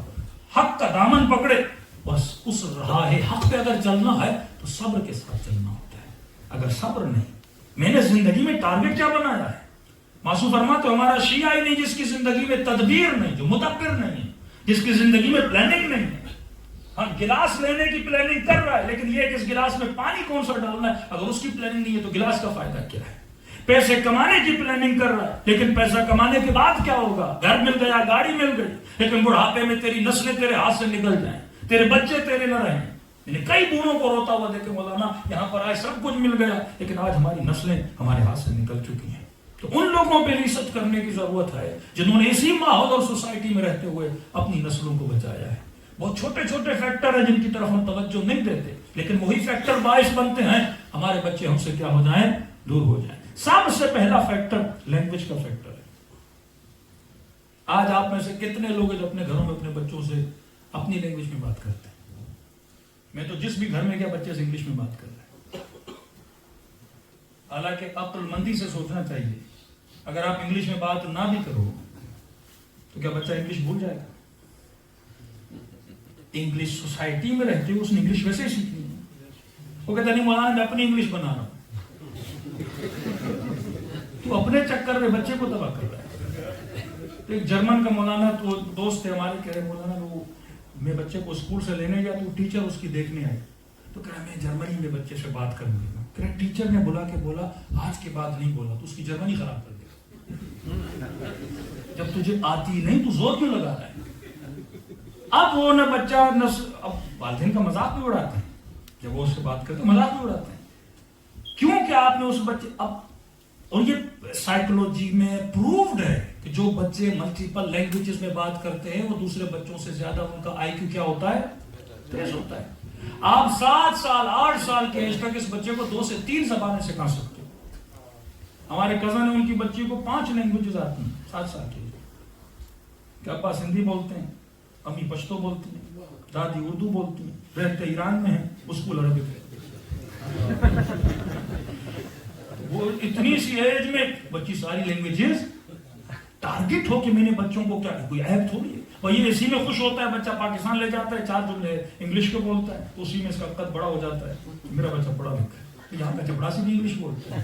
حق کا دامن پکڑے، بس اس راہ حق پہ اگر چلنا ہے تو صبر کے ساتھ چلنا ہوتا ہے۔ اگر صبر نہیں، میں نے زندگی میں ٹارگٹ کیا بنایا ہے؟ معصوم فرماتے ہمارا شیعہ ہی نہیں جس کی زندگی میں تدبیر نہیں، جو مدبر نہیں ہے، جس کی زندگی میں پلاننگ نہیں ہے۔ ہم گلاس لینے کی پلاننگ کر رہا ہے، لیکن یہ کہ اس گلاس میں پانی کون سا ڈالنا ہے، اگر اس کی پلاننگ نہیں ہے تو گلاس کا فائدہ کیا ہے؟ پیسے کمانے کی پلاننگ کر رہا ہے، لیکن پیسہ کمانے کے بعد کیا ہوگا؟ گھر مل گیا، گاڑی مل گئی، لیکن بڑھاپے میں تیری نسلیں تیرے ہاتھ سے نکل جائیں، تیرے بچے تیرے نہ رہیں۔ میں نے کئی بوڑھوں کو روتا ہوا دیکھے، مولانا یہاں پر آئے سب کچھ مل گیا، لیکن آج ہماری نسلیں ہمارے ہاتھ سے نکل چکی ہیں۔ تو ان لوگوں پہ ریسرچ کرنے کی ضرورت ہے جنہوں نے اسی ماحول اور سوسائٹی میں رہتے ہوئے اپنی نسلوں کو بچایا ہے. بہت چھوٹے چھوٹے فیکٹر ہیں جن کی طرف ہم توجہ نہیں دیتے, لیکن وہی فیکٹر باعث بنتے ہیں ہمارے بچے ہم سے کیا ہو جائیں, دور ہو جائیں. سب سے پہلا فیکٹر لینگویج کا فیکٹر ہے. آج آپ میں سے کتنے لوگ ہیں جو اپنے گھروں میں اپنے بچوں سے اپنی لینگویج میں بات کرتے ہیں؟ میں تو جس بھی گھر میں گیا بچے سے انگلش میں بات کر رہے ہیں. حالانکہ عقل مندی سے سوچنا چاہیے, اگر آپ انگلش میں بات نہ بھی کرو تو کیا بچہ انگلش بھول جائے گا؟ انگلش سوسائٹی میں رہتے ہو, اس نے انگلش ویسے ہی سیکھنی ہے. وہ کہتا نہیں مولانا میں اپنی انگلش بنا رہا ہوں. تو اپنے چکر میں بچے کو تباہ کر رہا ہے. تو ایک جرمن کا مولانا تو دوست تھے ہمارے, کہہ رہے مولانا وہ میں بچے کو اسکول سے لینے گیا تو ٹیچر اس کی دیکھنے آئی, تو کہہ رہا میں جرمنی میں بچے سے بات کروں گا. کہہ رہا ٹیچر نے بلا کے بولا آج کے بعد نہیں بولا, تو اس کی جرمنی خراب کر دیا. جب تجھے آتی نہیں تو زور کیوں لگا رہا ہے؟ اب وہ نہ بچہ اب والدین کا مذاق بھی اڑاتے ہیں, جب وہ اس سے بات کرتے مذاق بھی اڑاتے ہیں. کیوں کہ آپ نے اس بچے اب, اور یہ سائیکولوجی میں پروفڈ ہے کہ جو بچے ملٹیپل لینگویجز میں بات کرتے ہیں وہ دوسرے بچوں سے زیادہ ان کا آئی کیو کیا ہوتا ہے, تیز ہوتا ہے. آپ 7 سال 8 سال کے ایج تک اس بچے کو 2 سے 3 زبانیں سکھا سکتے ہو. ہمارے کزن ہیں ان کی بچی کو 5 لینگویجز آتی ہیں 7 سال کے. کہ ابا سندھی بولتے ہیں, امی پشتو بولتی ہیں, دادی اردو بولتی ہیں, رہتے ایران میں ہیں, اسکول عربک ہے. وہ اتنی سی ایج میں بچی ساری لینگویجز ٹارگٹ ہو کہ میں نے بچوں کو کیا, کوئی عیب تھوڑی ہے. اور یہ اسی میں خوش ہوتا ہے, بچہ پاکستان لے جاتا ہے 4 جملے انگلش کے بولتا ہے, تو اسی میں اس کا قد بڑا ہو جاتا ہے, میرا بچہ پڑھا لکھا ہے, یہاں کا چپڑا سے بھی انگلش بولتا ہے.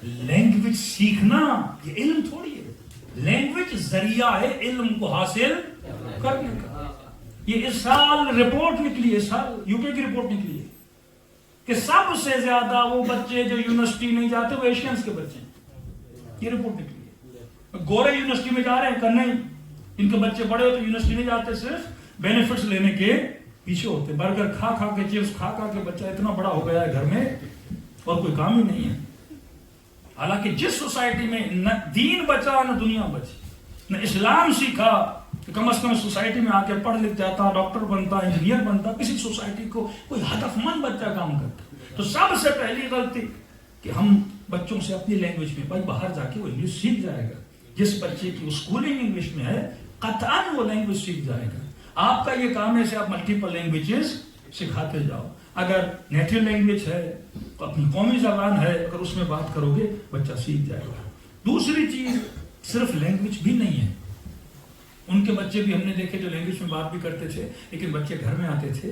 لینگویج سیکھنا یہ علم تھوڑی ہے, لینگویج ذریعہ ہے علم کو حاصل کرنے کا. یہ اس سال رپورٹ نکلی ہے, اس سال یو کے کی رپورٹ نکلی ہے کہ سب سے زیادہ وہ بچے جو یونیورسٹی نہیں جاتے وہ ایشینز کے بچے ہیں. یہ رپورٹ نکلی ہے. گورے یونیورسٹی میں جا رہے ہیں کہ نہیں, ان کے بچے بڑے ہوتے یونیورسٹی نہیں جاتے, صرف بینیفٹس لینے کے پیچھے ہوتے. برگر کھا کھا کے, چپس کھا کھا کے بچہ اتنا بڑا ہو گیا ہے گھر میں اور کوئی کام ہی نہیں ہے. حالانکہ جس سوسائٹی میں نہ دین بچا نہ دنیا بچی, نہ اسلام سیکھا, کہ کم از کم سوسائٹی میں آ کے پڑھ لکھ جاتا, ڈاکٹر بنتا, انجینئر بنتا, کسی سوسائٹی کو کوئی ہدف مند بچہ کام کرتا. تو سب سے پہلی غلطی کہ ہم بچوں سے اپنی لینگویج میں, بھائی باہر جا کے وہ انگلش سیکھ جائے گا. جس بچے کی اسکولنگ انگلش میں ہے قطعاً وہ لینگویج سیکھ جائے گا. آپ کا یہ کام ہے کہ آپ ملٹیپل لینگویجز سکھاتے جاؤ. اگر نیٹیو لینگویج ہے تو اپنی قومی زبان ہے, اگر اس میں بات کرو گے بچہ سیکھ جائے گا. دوسری چیز صرف لینگویج بھی نہیں ہے. ان کے بچے بھی ہم نے دیکھے جو لینگویج میں بات بھی کرتے تھے, لیکن بچے گھر میں آتے تھے,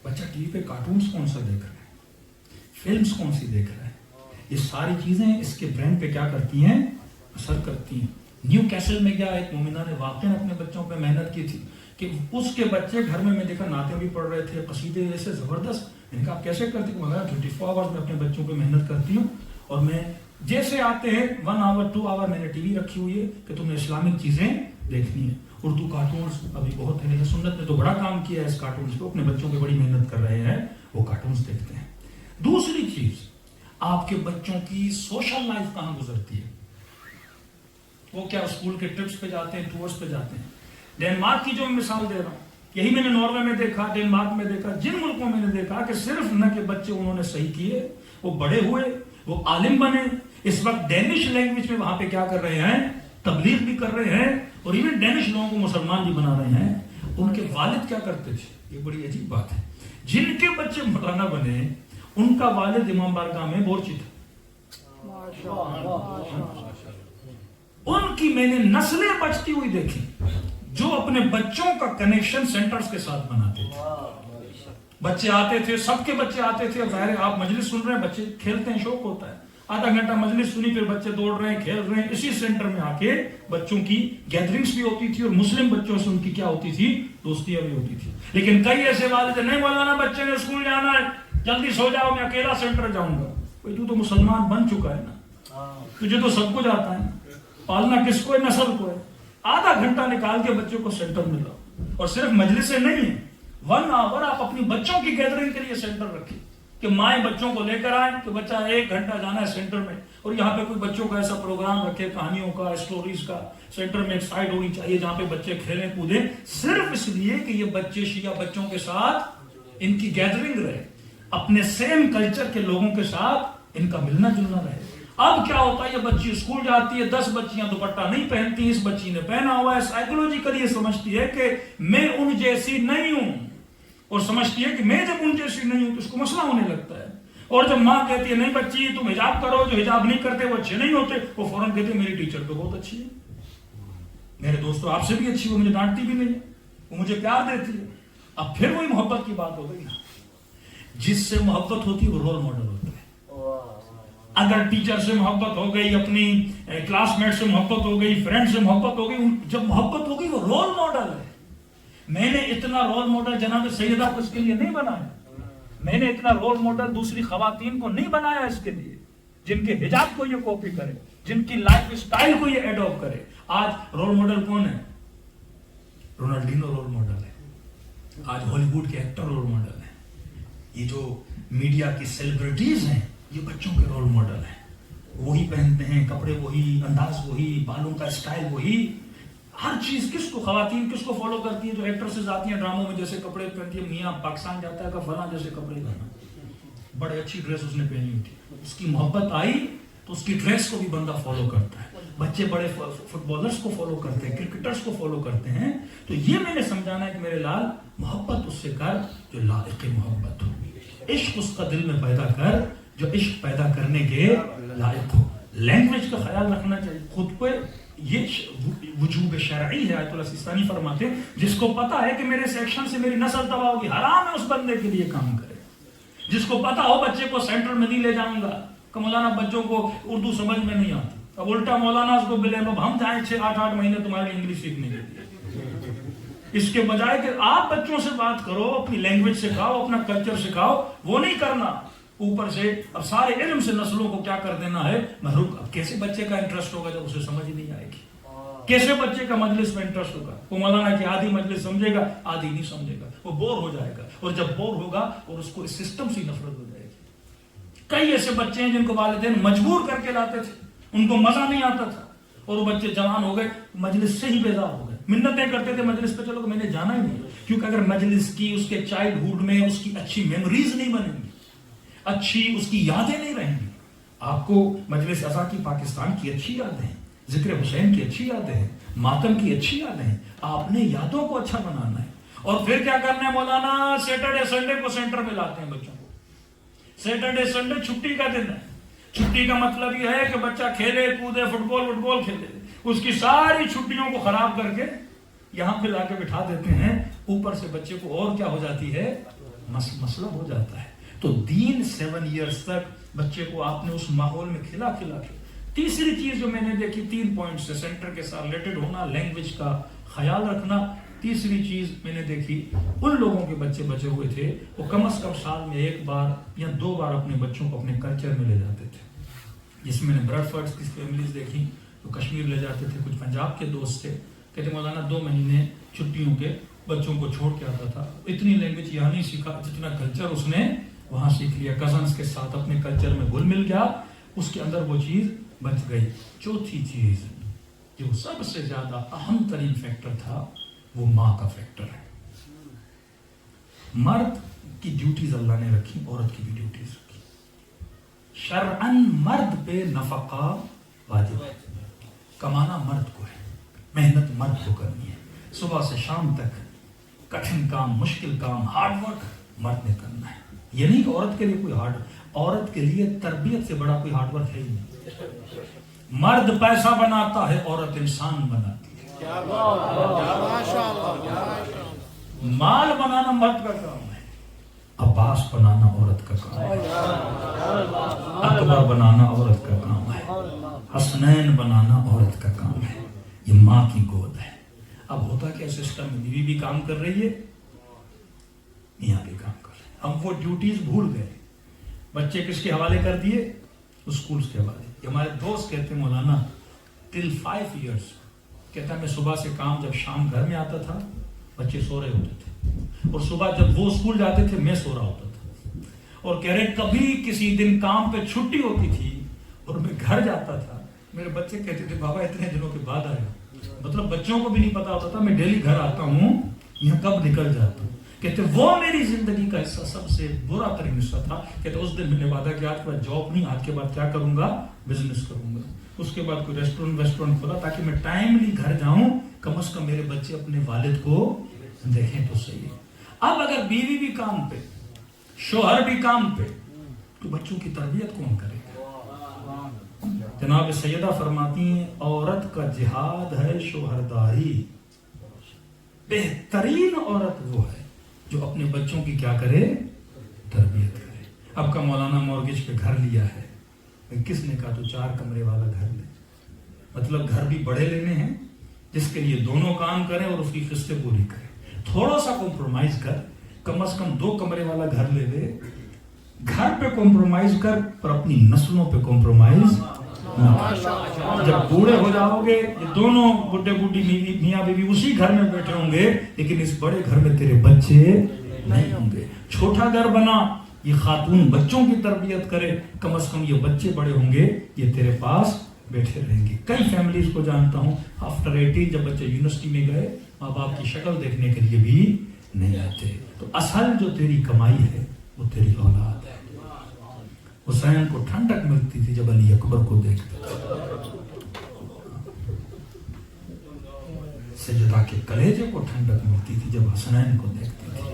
بچہ ٹی وی پہ کارٹونز کون سا دیکھ رہا ہے, فلمز کون سی دیکھ رہا ہے, یہ ساری چیزیں اس کے برین پہ کیا کرتی ہیں, اثر کرتی ہیں. نیو کیسل میں گیا, ایک مومنہ نے واقعاً اپنے بچوں پہ محنت کی تھی کہ اس کے بچے گھر میں دیکھا نعتیں بھی پڑھ رہے تھے, قصیدے ایسے زبردست. میں نے کہا آپ کیسے کرتے ہیں؟ میں 24 آورز میں اپنے بچوں پہ محنت کرتی ہوں, اور میں جیسے آتے ہیں 1 آور 2 آور میں نے ٹی وی رکھی ہوئی ہے کہ تمہیں اسلامک چیزیں دیکھنی ہیں. اردو کارٹونز ابھی بہت ہے, سنت نے تو بڑا کام کیا ہے اس کارٹونز پہ, اپنے بچوں پہ بڑی محنت کر رہے ہیں, وہ کارٹونز دیکھتے ہیں. دوسری چیز, آپ کے بچوں کی سوشل لائف کہاں گزرتی ہے, وہ کیا اسکول کے ٹرپس پہ جاتے ہیں, ٹورس پہ جاتے ہیں. ڈینمارک کی جو میں مثال دے رہا ہوں, یہی میں نے ناروے میں دیکھا, ڈینمارک میں دیکھا, جن ملکوں میں نے دیکھا کہ صرف نہ کہ بچے انہوں نے صحیح کیے, وہ بڑے ہوئے, وہ عالم بنے. اس وقت ڈینش لینگویج میں وہاں پہ کیا کر رہے ہیں, تبلیغ بھی کر رہے ہیں, اور ایون ڈینش لوگوں کو مسلمان بھی بنا رہے ہیں. ان کے والد کیا کرتے تھے, یہ بڑی عجیب بات ہے, جن کے بچے مولانا بنے ان کا والد امام بارگاہ میں بورچی تھا. ان کی میں نے نسلیں بچتی ہوئی دیکھی جو اپنے بچوں کا کنیکشن سینٹرز کے ساتھ بناتے تھے. بچے آتے تھے, سب کے بچے آتے تھے, ظاہر ہے آپ مجلس سن رہے ہیں, بچے کھیلتے ہیں, شوق ہوتا ہے, آدھا گھنٹہ مجلس سنی, پھر بچے دوڑ رہے ہیں, کھیل رہے ہیں. اسی سینٹر میں آ کے بچوں کی گیدرنگز بھی ہوتی تھی, اور مسلم بچوں سے ان کی کیا ہوتی تھی, دوستیاں بھی ہوتی تھی. لیکن کئی ایسے والد نہیں, مولانا بچے نے اسکول جانا ہے, جلدی سو جاؤ, میں اکیلا سینٹر جاؤں گا. بھائی تو مسلمان بن چکا ہے نا, تجھے تو سب کچھ آتا ہے, پالنا کس کو ہے, نسل کو ہے. آدھا گھنٹہ نکال کے بچوں کو سینٹر میں لاؤ, اور صرف مجلس سے نہیں ہے, 1 آور آپ اپنی بچوں کی گیدرنگ کے لیے سینٹر رکھیں کہ مائیں بچوں کو لے کر آئیں کہ بچہ 1 گھنٹہ جانا ہے سینٹر میں، اور یہاں پہ کوئی بچوں کا ایسا پروگرام رکھے کہانیوں کا، اسٹوریز کا، سینٹر میں ایک سائڈ ہونی چاہیے جہاں پہ بچے کھیلیں کودیں، صرف اس لیے کہ یہ بچے شیعہ بچوں کے ساتھ ان کی گیدرنگ رہے، اپنے سیم کلچر کے لوگوں کے ساتھ ان کا ملنا جلنا رہے۔ اب کیا ہوتا ہے، یہ بچی اسکول جاتی ہے، 10 بچیاں دوپٹہ نہیں پہنتی، اس بچی نے پہنا ہوا ہے، سائیکولوجیکلی یہ سمجھتی ہے کہ میں ان جیسی نہیں ہوں، اور سمجھتی ہے کہ میں جب ان جیسی نہیں ہوں تو اس کو مسئلہ ہونے لگتا ہے۔ اور جب ماں کہتی ہے نہیں بچی تم حجاب کرو، جو حجاب نہیں کرتے وہ اچھے نہیں ہوتے، وہ فوراً کہتے ہیں میری ٹیچر تو بہت اچھی ہے، میرے دوستوں آپ سے بھی اچھی، وہ مجھے ڈانٹتی بھی نہیں ہے، وہ مجھے پیار دیتی ہے۔ اب پھر وہی محبت کی بات ہو گئی نا، جس سے محبت ہوتی ہے وہ رول ماڈل ہوتا ہے۔ اگر ٹیچر سے محبت ہو گئی، اپنی کلاس میٹ سے محبت ہو گئی، فرینڈ سے محبت ہو گئی، جب محبت ہو گئی وہ رول ماڈل ہے۔ میں نے اتنا رول ماڈل جناب سیدہ کو اس کے لیے نہیں بنایا، میں نے اتنا رول ماڈل دوسری خواتین کو نہیں بنایا اس کے لیے جن کے حجاب کو یہ کاپی کرے، جن کی لائف اسٹائل کو یہ ایڈاپٹ کرے۔ آج رول ماڈل کون ہے؟ رونالڈینو رول ماڈل ہے، آج ہالی ووڈ کے ایکٹر رول ماڈل ہیں، یہ جو میڈیا کی سیلیبریٹیز ہیں یہ بچوں کے رول ماڈل ہیں، وہی پہنتے ہیں کپڑے، وہی انداز، وہی بالوں کا اسٹائل، وہی ہر چیز۔ کس کو خواتین کس کو فالو کرتی ہیں؟ جو ایکٹریسز آتی ہیں ڈراموں میں جیسے کپڑے پہنتی ہے، میاں پاکستان جاتا ہے کہ فلاں جیسے کپڑے پہنا، بڑے اچھی ڈریس اس نے پہنی ہوتی، اس کی محبت آئی تو اس کی ڈریس کو بھی بندہ فالو کرتا ہے۔ بچے بڑے فٹ بالرز کو فالو کرتے ہیں، کرکٹرز کو فالو کرتے ہیں۔ تو یہ میں نے سمجھانا ہے کہ میرے لال محبت اس سے کر جو لائق محبت ہو، عشق اس کا دل میں پیدا کر جو عشق پیدا کرنے کے لائق ہو۔ لینگویج کا خیال رکھنا چاہیے خود پہ، یہ وجوب شرعی ہے۔ آیت اللہ سیستانی فرماتے ہیں جس کو پتا ہے کہ میرے سیکشن سے میری نسل تباہ ہوگی، حرام ہے اس بندے کے لیے کام کرے۔ جس کو پتا ہو بچے کو سینٹر میں نہیں لے جاؤں گا کہ مولانا بچوں کو اردو سمجھ میں نہیں آتی، اب الٹا مولانا اس کو بلے اب ہم جائیں 6-8 مہینے تمہارے لیے انگلش سیکھنے کے لیے، اس کے بجائے کہ آپ بچوں سے بات کرو، اپنی لینگویج سکھاؤ، اپنا کلچر سکھاؤ، وہ نہیں کرنا۔ اوپر سے اب سارے علم سے نسلوں کو کیا کر دینا ہے محروم۔ اب کیسے بچے کا انٹرسٹ ہوگا جب اسے سمجھ ہی نہیں آئے گی؟ کیسے بچے کا مجلس میں انٹرسٹ ہوگا؟ وہ مولانا کی آدھی مجلس سمجھے گا، آدھی نہیں سمجھے گا، وہ بور ہو جائے گا، اور جب بور ہوگا اور اس کو اس سسٹم سے نفرت ہو جائے گی۔ کئی ایسے بچے ہیں جن کو والدین مجبور کر کے لاتے تھے، ان کو مزہ نہیں آتا تھا، اور وہ بچے جوان ہو گئے، مجلس سے ہی بیزار ہو گئے، منتیں کرتے تھے مجلس پہ چلو کہ میں نے جانا ہی نہیں، کیونکہ اگر مجلس کی اس کے چائلڈ ہوڈ میں اس کی اچھی میموریز نہیں بنیں گی، اچھی اس کی یادیں نہیں رہیں گی۔ آپ کو مجلس ازا کی پاکستان کی اچھی یادیں ہیں، ذکر حسین کی اچھی یادیں ہیں، ماتم کی اچھی یادیں ہیں، آپ نے یادوں کو اچھا بنانا ہے۔ اور پھر کیا کرنا ہے مولانا؟ سیٹرڈے سنڈے کو سینٹر میں لاتے ہیں بچوں کو، سیٹرڈے سنڈے چھٹی کا دن ہے۔ چھٹی کا مطلب یہ ہے کہ بچہ کھیلے کودے، فٹ بال کھیلے، اس کی ساری چھٹیوں کو خراب کر کے یہاں پہ لا کے بٹھا دیتے ہیں۔ اوپر سے بچے کو اور کیا ہو جاتی ہے؟ مسئلہ ہو جاتا ہے۔ تو دین 7 ایئرز تک بچے کو آپ نے اس ماحول میں کھلا کے۔ تیسری چیز جو میں نے دیکھی، 3 پوائنٹ سے سینٹر کے ساتھ ریلیٹڈ ہونا، لینگویج کا خیال رکھنا۔ تیسری چیز میں نے دیکھی، ان لوگوں کے بچے بچے ہوئے تھے وہ کم از کم سال میں 1 بار یا 2 بار اپنے بچوں کو اپنے کلچر میں لے جاتے تھے۔ جس میں نے برڈفرڈز کی فیملیز دیکھی تو کشمیر لے جاتے تھے، کچھ پنجاب کے دوست تھے، کہتے مولانا 2 مہینے چھٹیوں کے بچوں کو چھوڑ کے آتا تھا، اتنی لینگویج یہاں نہیں سیکھا جتنا کلچر اس نے وہاں سیکھ لیا، کزنس کے ساتھ اپنے کلچر میں گل مل گیا، اس کے اندر وہ چیز بچ گئی۔ چوتھی چیز جو سب سے زیادہ اہم ترین فیکٹر تھا وہ ماں کا فیکٹر ہے۔ مرد کی ڈیوٹیز اللہ نے رکھی، عورت کی بھی ڈیوٹیز رکھی۔ شرعاً مرد پہ نفقہ واجب ہے، کمانا مرد کو ہے، محنت مرد کو کرنی ہے، صبح سے شام تک کٹھن کام، مشکل کام، ہارڈ ورک مرد نے کرنا ہے۔ یہ نہیں کہ عورت کے لیے کوئی عورت کے لیے تربیت سے بڑا کوئی ہارڈ ورک ہے ہی نہیں۔ مرد پیسہ بناتا ہے، عورت انسان بناتی ہے۔ مال بنانا مرد کا کام ہے، عباس بنانا عورت کا کام ہے، اکبر بنانا عورت کا کام ہے، حسنین بنانا عورت کا کام ہے۔ یہ ماں کی گود ہے۔ اب ہوتا کیا سسٹم میں بیوی بھی کام کر رہی ہے، میاں بھی کام کر رہے ہیں، ہم وہ ڈیوٹیز بھول گئے۔ بچے کس کے حوالے کر دیے؟ اسکولز کے حوالے۔ ہمارے دوست کہتے ہیں مولانا ٹل 5 ایئرس، کہتا ہے میں صبح سے کام، جب شام گھر میں آتا تھا بچے سو رہے ہوتے تھے، اور صبح جب وہ اسکول جاتے تھے میں سو رہا ہوتا تھا، اور کہہ رہے کبھی کسی دن کام پہ چھٹی ہوتی تھی اور میں گھر جاتا تھا، میرے بچے کہتے تھے بابا اتنے دنوں کے بعد آیا، مطلب بچوں کو بھی نہیں پتا ہوتا تھا میں ڈیلی گھر آتا ہوں یہاں کب نکل جاتا ہوں. کہتے وہ میری زندگی کا حصہ سب سے برا ترین حصہ تھا. کہتے اس دن میں نے وعدہ کیا آج کے بعد جاب نہیں، آج کے بعد کیا کروں گا، بزنس کروں گا. اس کے بعد کوئی ریسٹورنٹ کھولا تاکہ میں ٹائملی گھر جاؤں، کم از کم میرے بچے اپنے والد کو دیکھیں تو صحیح. اب اگر بیوی بھی کام پہ، شوہر بھی کام پہ، تو بچوں کی تربیت کون کرے گا؟ جناب سیدہ فرماتی ہیں عورت کا جہاد ہے شوہرداری. بہترین عورت وہ ہے جو اپنے بچوں کی کیا کرے، تربیت کرے. اب کا مولانا مورگیج پہ گھر لیا ہے، کس نے کہا تو 4 کمرے والا گھر لے؟ مطلب گھر بھی بڑے لینے ہیں جس کے لیے دونوں کام کریں اور اس کی قسطیں پوری کریں. تھوڑا سا کمپرومائز کر، کم از کم 2 کمرے والا گھر لے لے. گھر پہ کمپرومائز کر پر اپنی نسلوں پہ کمپرومائز نہ کر. جب بوڑھے ہو جاؤ گے یہ دونوں بڈھے بوڑھی میاں بیوی اسی گھر میں بیٹھے ہوں گے، لیکن اس بڑے گھر میں تیرے بچے نہیں ہوں گے. چھوٹا گھر بنا، یہ خاتون بچوں کی تربیت کرے، کم از کم یہ بچے بڑے ہوں گے یہ تیرے پاس بیٹھے رہیں گے. کئی فیملیز کو جانتا ہوں آفٹر 18 جب بچے یونیورسٹی میں گئے ماں باپ کی شکل دیکھنے کے لیے بھی نہیں آتے. تو اصل جو تیری کمائی ہے وہ تیری اولاد ہے. حسین کو ٹھنڈک ملتی تھی جب علی اکبر کو دیکھتے تھے، سجدہ کے کلیجے کو ٹھنڈک ملتی تھی جب حسنین کو دیکھتی تھی.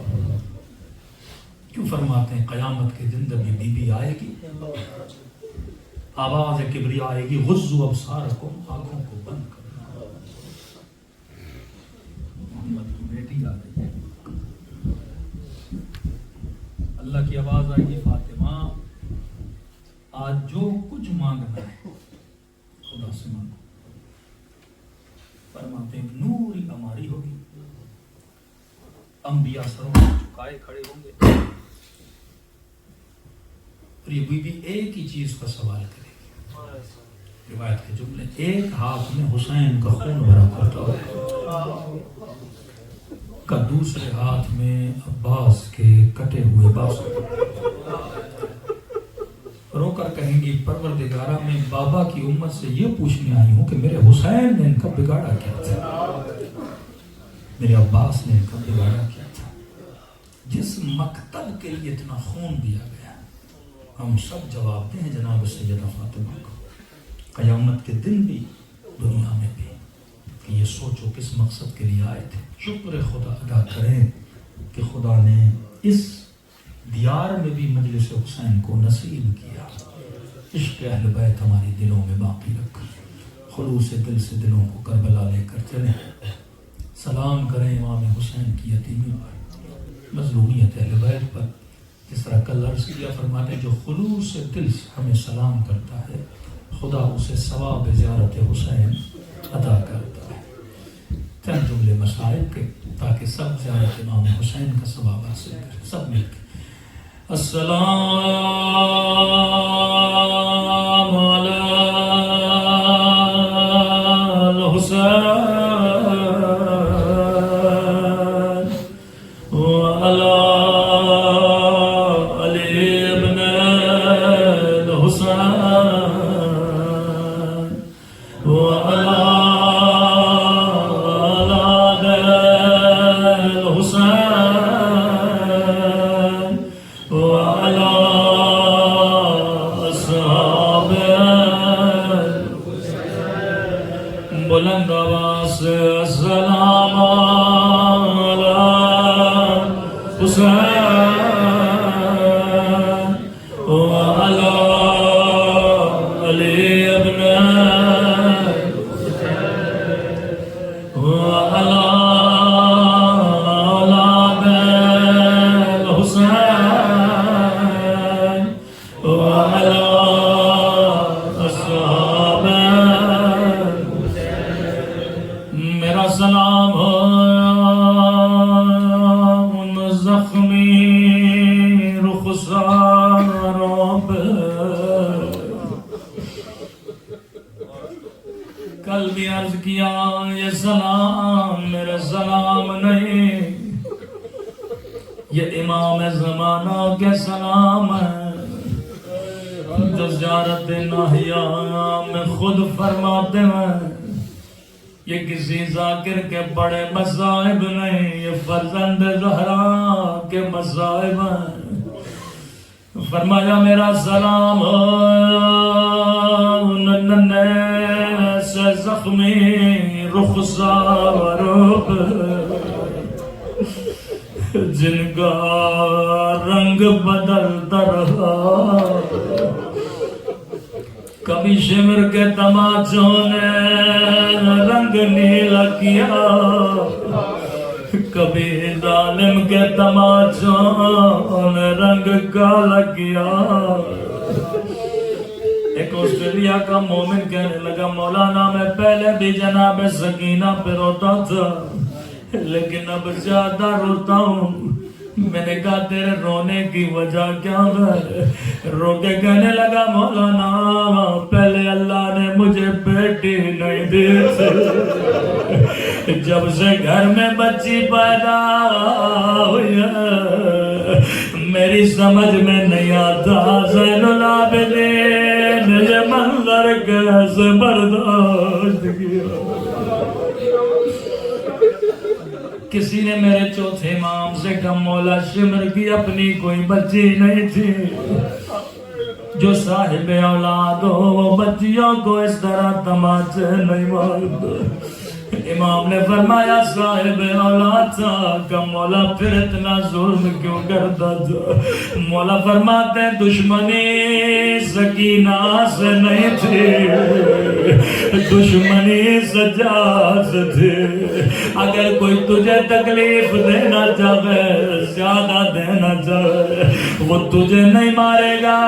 کیوں فرماتے ہیں قیامت کے دن جب یہ بی بی آئے گی آواز کبریا آئے گی غضوا ابصارکم، آنکھوں کو بند کرنا. محمد کی بیٹی آ رہی ہے، اللہ کی آواز آئے گی فاطمہ آج جو کچھ مانگنا ہے خدا سے مانگو. فرماتے ہیں نوری ہماری ہوگی، انبیاء سروں کو چکائے کھڑے ہوں گے اور یہ بی بی ایک ہی چیز کا سوال کرے گی. روایت کے جملے، ایک ہاتھ میں حسین کا خون بھرا کرتا ہوگا کا دوسرے ہاتھ میں عباس کے کٹے ہوئے بازو. رو کر کہیں گی پروردگارہ میں بابا کی امت سے یہ پوچھنے آئی ہوں کہ میرے حسین نے ان کا بگاڑا کیا تھا، میرے عباس نے ان کا بگاڑا کیا تھا. جس مکتب کے لیے اتنا خون دیا گیا ہم سب جواب دیں جناب سیدہ فاطمہ کو. قیامت کے دن بھی دنیا میں بھی کہ یہ سوچو کس مقصد کے لیے آئے تھے. شکر خدا ادا کریں کہ خدا نے اس دیار میں بھی مجلس حسین کو نصیب کیا. عشق اہل بیت ہماری دلوں میں باقی رکھ، خلوص دل سے دلوں کو کربلا لے کر چلیں. سلام کریں امام حسین کی یتیمی پر، مظلومیت اہل بیت پر. جس طرح کل عرض کیا فرماتے جو خلوص دل سے ہمیں سلام کرتا ہے خدا اسے ثواب زیارت حسین عطا کرتا ہے. چند جملے مسائل کے تاکہ سب زیارت امام حسین کا ثواب حاصل کریں سب مل کے. السلام علی الحسین وعلی علی ابن الحسین وعلی بلند آواز سے السلام علی حسین وعلی علی ابن وعلی اولاد الحسین وعلی اصحاب. میرا سلام ان زخمی رخساروں پہ. کل بھی عرض کیا یہ سلام میرا سلام نہیں، یہ امام زمانہ کے سلام ہے جو زیارت ناحیہ میں خود فرماتے ہیں یہ کسی ذاکر کے بڑے مصائب نہیں، یہ فرزند زہرا کے مصائب ہیں۔ فرمایا میرا سلام ننھے سے زخمی رخسار جن کا رنگ بدلتا رہا، کبھی شمر کے تماچوں نے رنگ نیلا کیا، کبھی ظالم کے تماچوں نے رنگ کالا کیا۔ ایک آسٹریلیا کا مومن کہنے لگا مولانا میں پہلے بھی جناب سکینہ پہ روتا تھا لیکن اب زیادہ روتا ہوں۔ میں نے کہا تیرے رونے کی وجہ کیا ہے؟ رو کے کہنے لگا مولانا پہلے اللہ نے مجھے بیٹی نہیں دی تھی، جب سے گھر میں بچی پیدا ہوئی ہے میری سمجھ میں نہیں آتا زین العابدین یہ منظر کیسے برداشت کیا۔ کسی نے میرے چوتھے امام سے کہا مولا شمر کی اپنی کوئی بچی نہیں تھی، جو صاحب اولاد ہو وہ بچیوں کو اس طرح تماچے نہیں مارتا۔ امام نے فرمایا صاحب اولاد تھا کہ مولا پھر اتنا ظلم کیوں کرتا تھا؟ مولا فرماتے دشمنی سکینہ سے نہیں تھی، دشمنی سجاد سے تھی۔ اگر کوئی تجھے تکلیف دینا چاہے زیادہ دینا چاہے وہ تجھے نہیں مارے گا،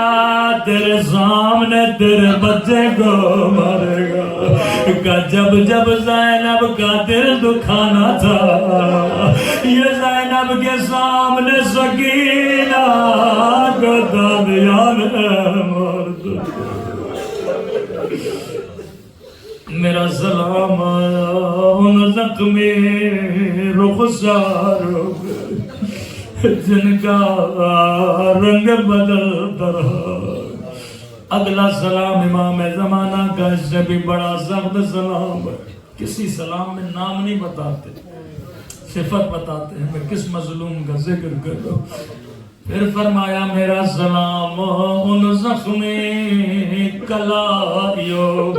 تیرے سامنے تیرے بچے کو مارے گا۔ کہ جب جب زینب کا دل دکھانا تھا یہ زینب کے سامنے سکینہ کو دادیان مار دو۔ میرا سلام ان زخمی رخساروں جن کا رنگ بدلتا رہا۔ اگلا سلام امام زمانہ کا اس سے بھی بڑا سخت سلام ہے۔ کسی سلام میں نام نہیں بتاتے، صفت بتاتے ہیں، میں کس مظلوم کا ذکر کروں۔ پھر فرمایا میرا سلام ان زخمی کلائیوں،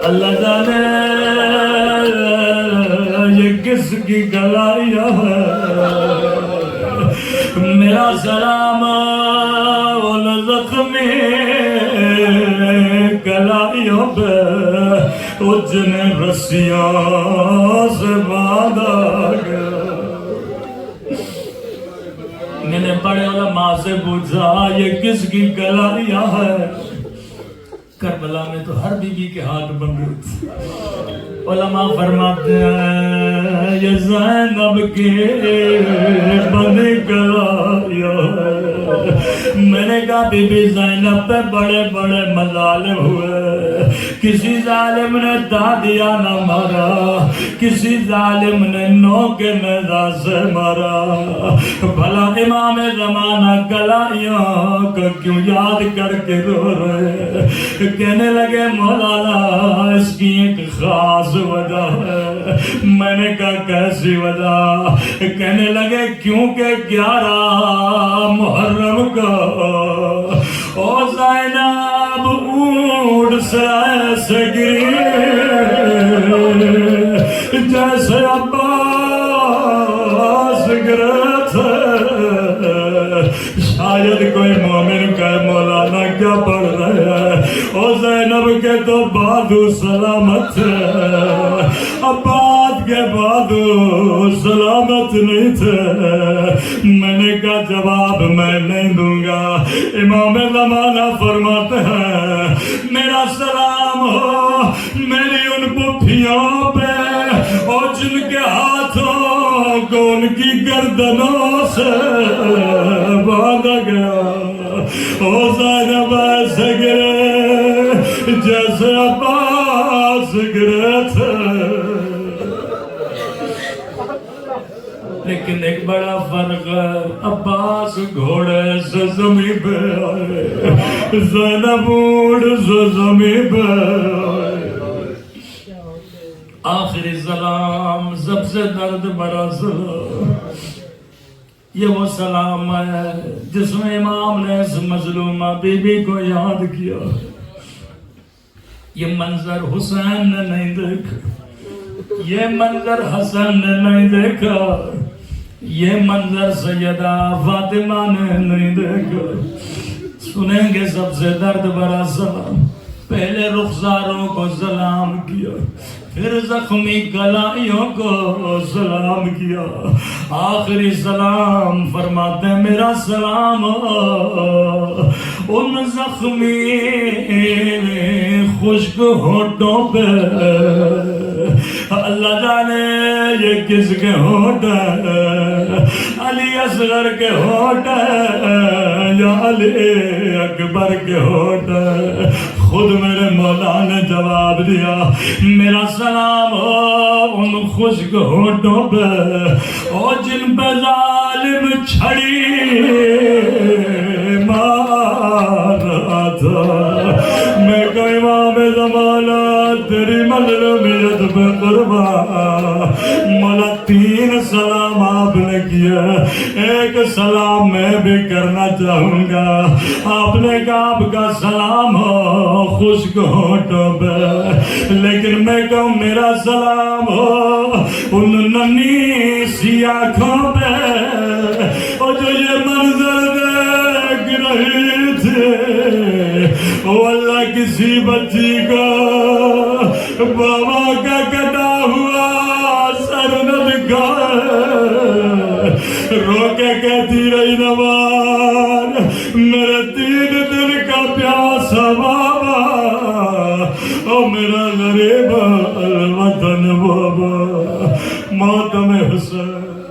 اللہ جانے یہ کس کی کلائیاں ہے۔ میرا سلام ان زخمی کلائیوں پہ وہ جن رسیاں سے باندھا گیا۔ میں نے بڑے علماء سے پوچھا یہ کس کی کلائیاں ہے؟ کربلا میں تو ہر بی بی کے ہاتھ بندھے تھے۔ علماء فرماتے ہیں یہ زینب کی بندھی کلائیاں ہے۔ میں نے کہا بی بی زینب پہ بڑے بڑے مظالم ہوئے، کسی ظالم نے دادیا نہ مارا، کسی ظالم نے نو کے نیزہ سے مارا، بھلا امام زمانہ کلائیوں کو کیوں یاد کر کے رو رہے؟ کہنے لگے مولانا اس کی ایک خاص وجہ ہے۔ میں نے کہا کیسی وجہ؟ کہنے لگے کیونکہ 11 محرم کو او زینب اونٹ سے ایسے گری جیسے عباس گرے تھے۔ شاید کوئی مومن کہے مولانا کیا پڑھ رہے ہیں؟ او زینب کے تو بازو سلامت ہے، عباس کے بازو سلامت نہیں تھے۔ میں نے کہا جواب میں نہیں دوں گا۔ امام زمانہ فرماتے ہیں میرا سلام ہو میری ان پھپھیوں پہ اور جن کے ہاتھوں کو ان کی گردنوں سے باندھا گیا۔ او زینب ایسے گرے جیسے عباس گرے تھے۔ بڑا فرق ہے، عباس گھوڑے سے زمین پہ آئے، زینب اونٹ سے زمین پہ آئے۔ آخری سلام سب سے درد بھرا سلام، یہ وہ سلام ہے جس میں امام نے اس مظلومہ بی بی کو یاد کیا۔ یہ منظر حسین نے نہیں دیکھا، یہ منظر حسن نے نہیں دیکھا، یہ منظر سیدہ فاطمہ نے نہیں دیکھا۔ سنیں گے سب سے درد بھرا سلام۔ پہلے رخساروں کو سلام کیا، پھر زخمی گلائیوں کو سلام کیا، آخری سلام فرماتے ہیں میرا سلام ان زخمی خشک ہونٹوں پہ، اللہ جانے یہ کس کے ہونٹ ہیں، علی اصغر کے ہونٹ ہیں یا علی اکبر کے ہونٹ ہیں؟ خود میرے مولا نے جواب دیا میرا سلام ہو ان خشک ہونٹوں پہ اور جن پہ ظالم چھڑی مار رہا تھا۔ میں کہ امام زمانہ تیری مظلومیت پہ قربان، مولا 3 سلام آپ نے کیا، ایک سلام میں بھی کرنا چاہوں گا۔ آپ نے کہا آپ کا سلام ہو خشک ہونٹوں پہ، لیکن میں کہوں میرا سلام ہو ان ننھی سی آنکھوں پہ اور جو یہ منظر دیکھ رہی تھے، وہ اللہ کسی بچی کو بابا کا کٹا ہوا سر نہ دکھائے، رو کے کہتی رہی نوار میرے 3 دن کا پیاسا بابا او میرا غریب الوطن بابا، ماتم حسین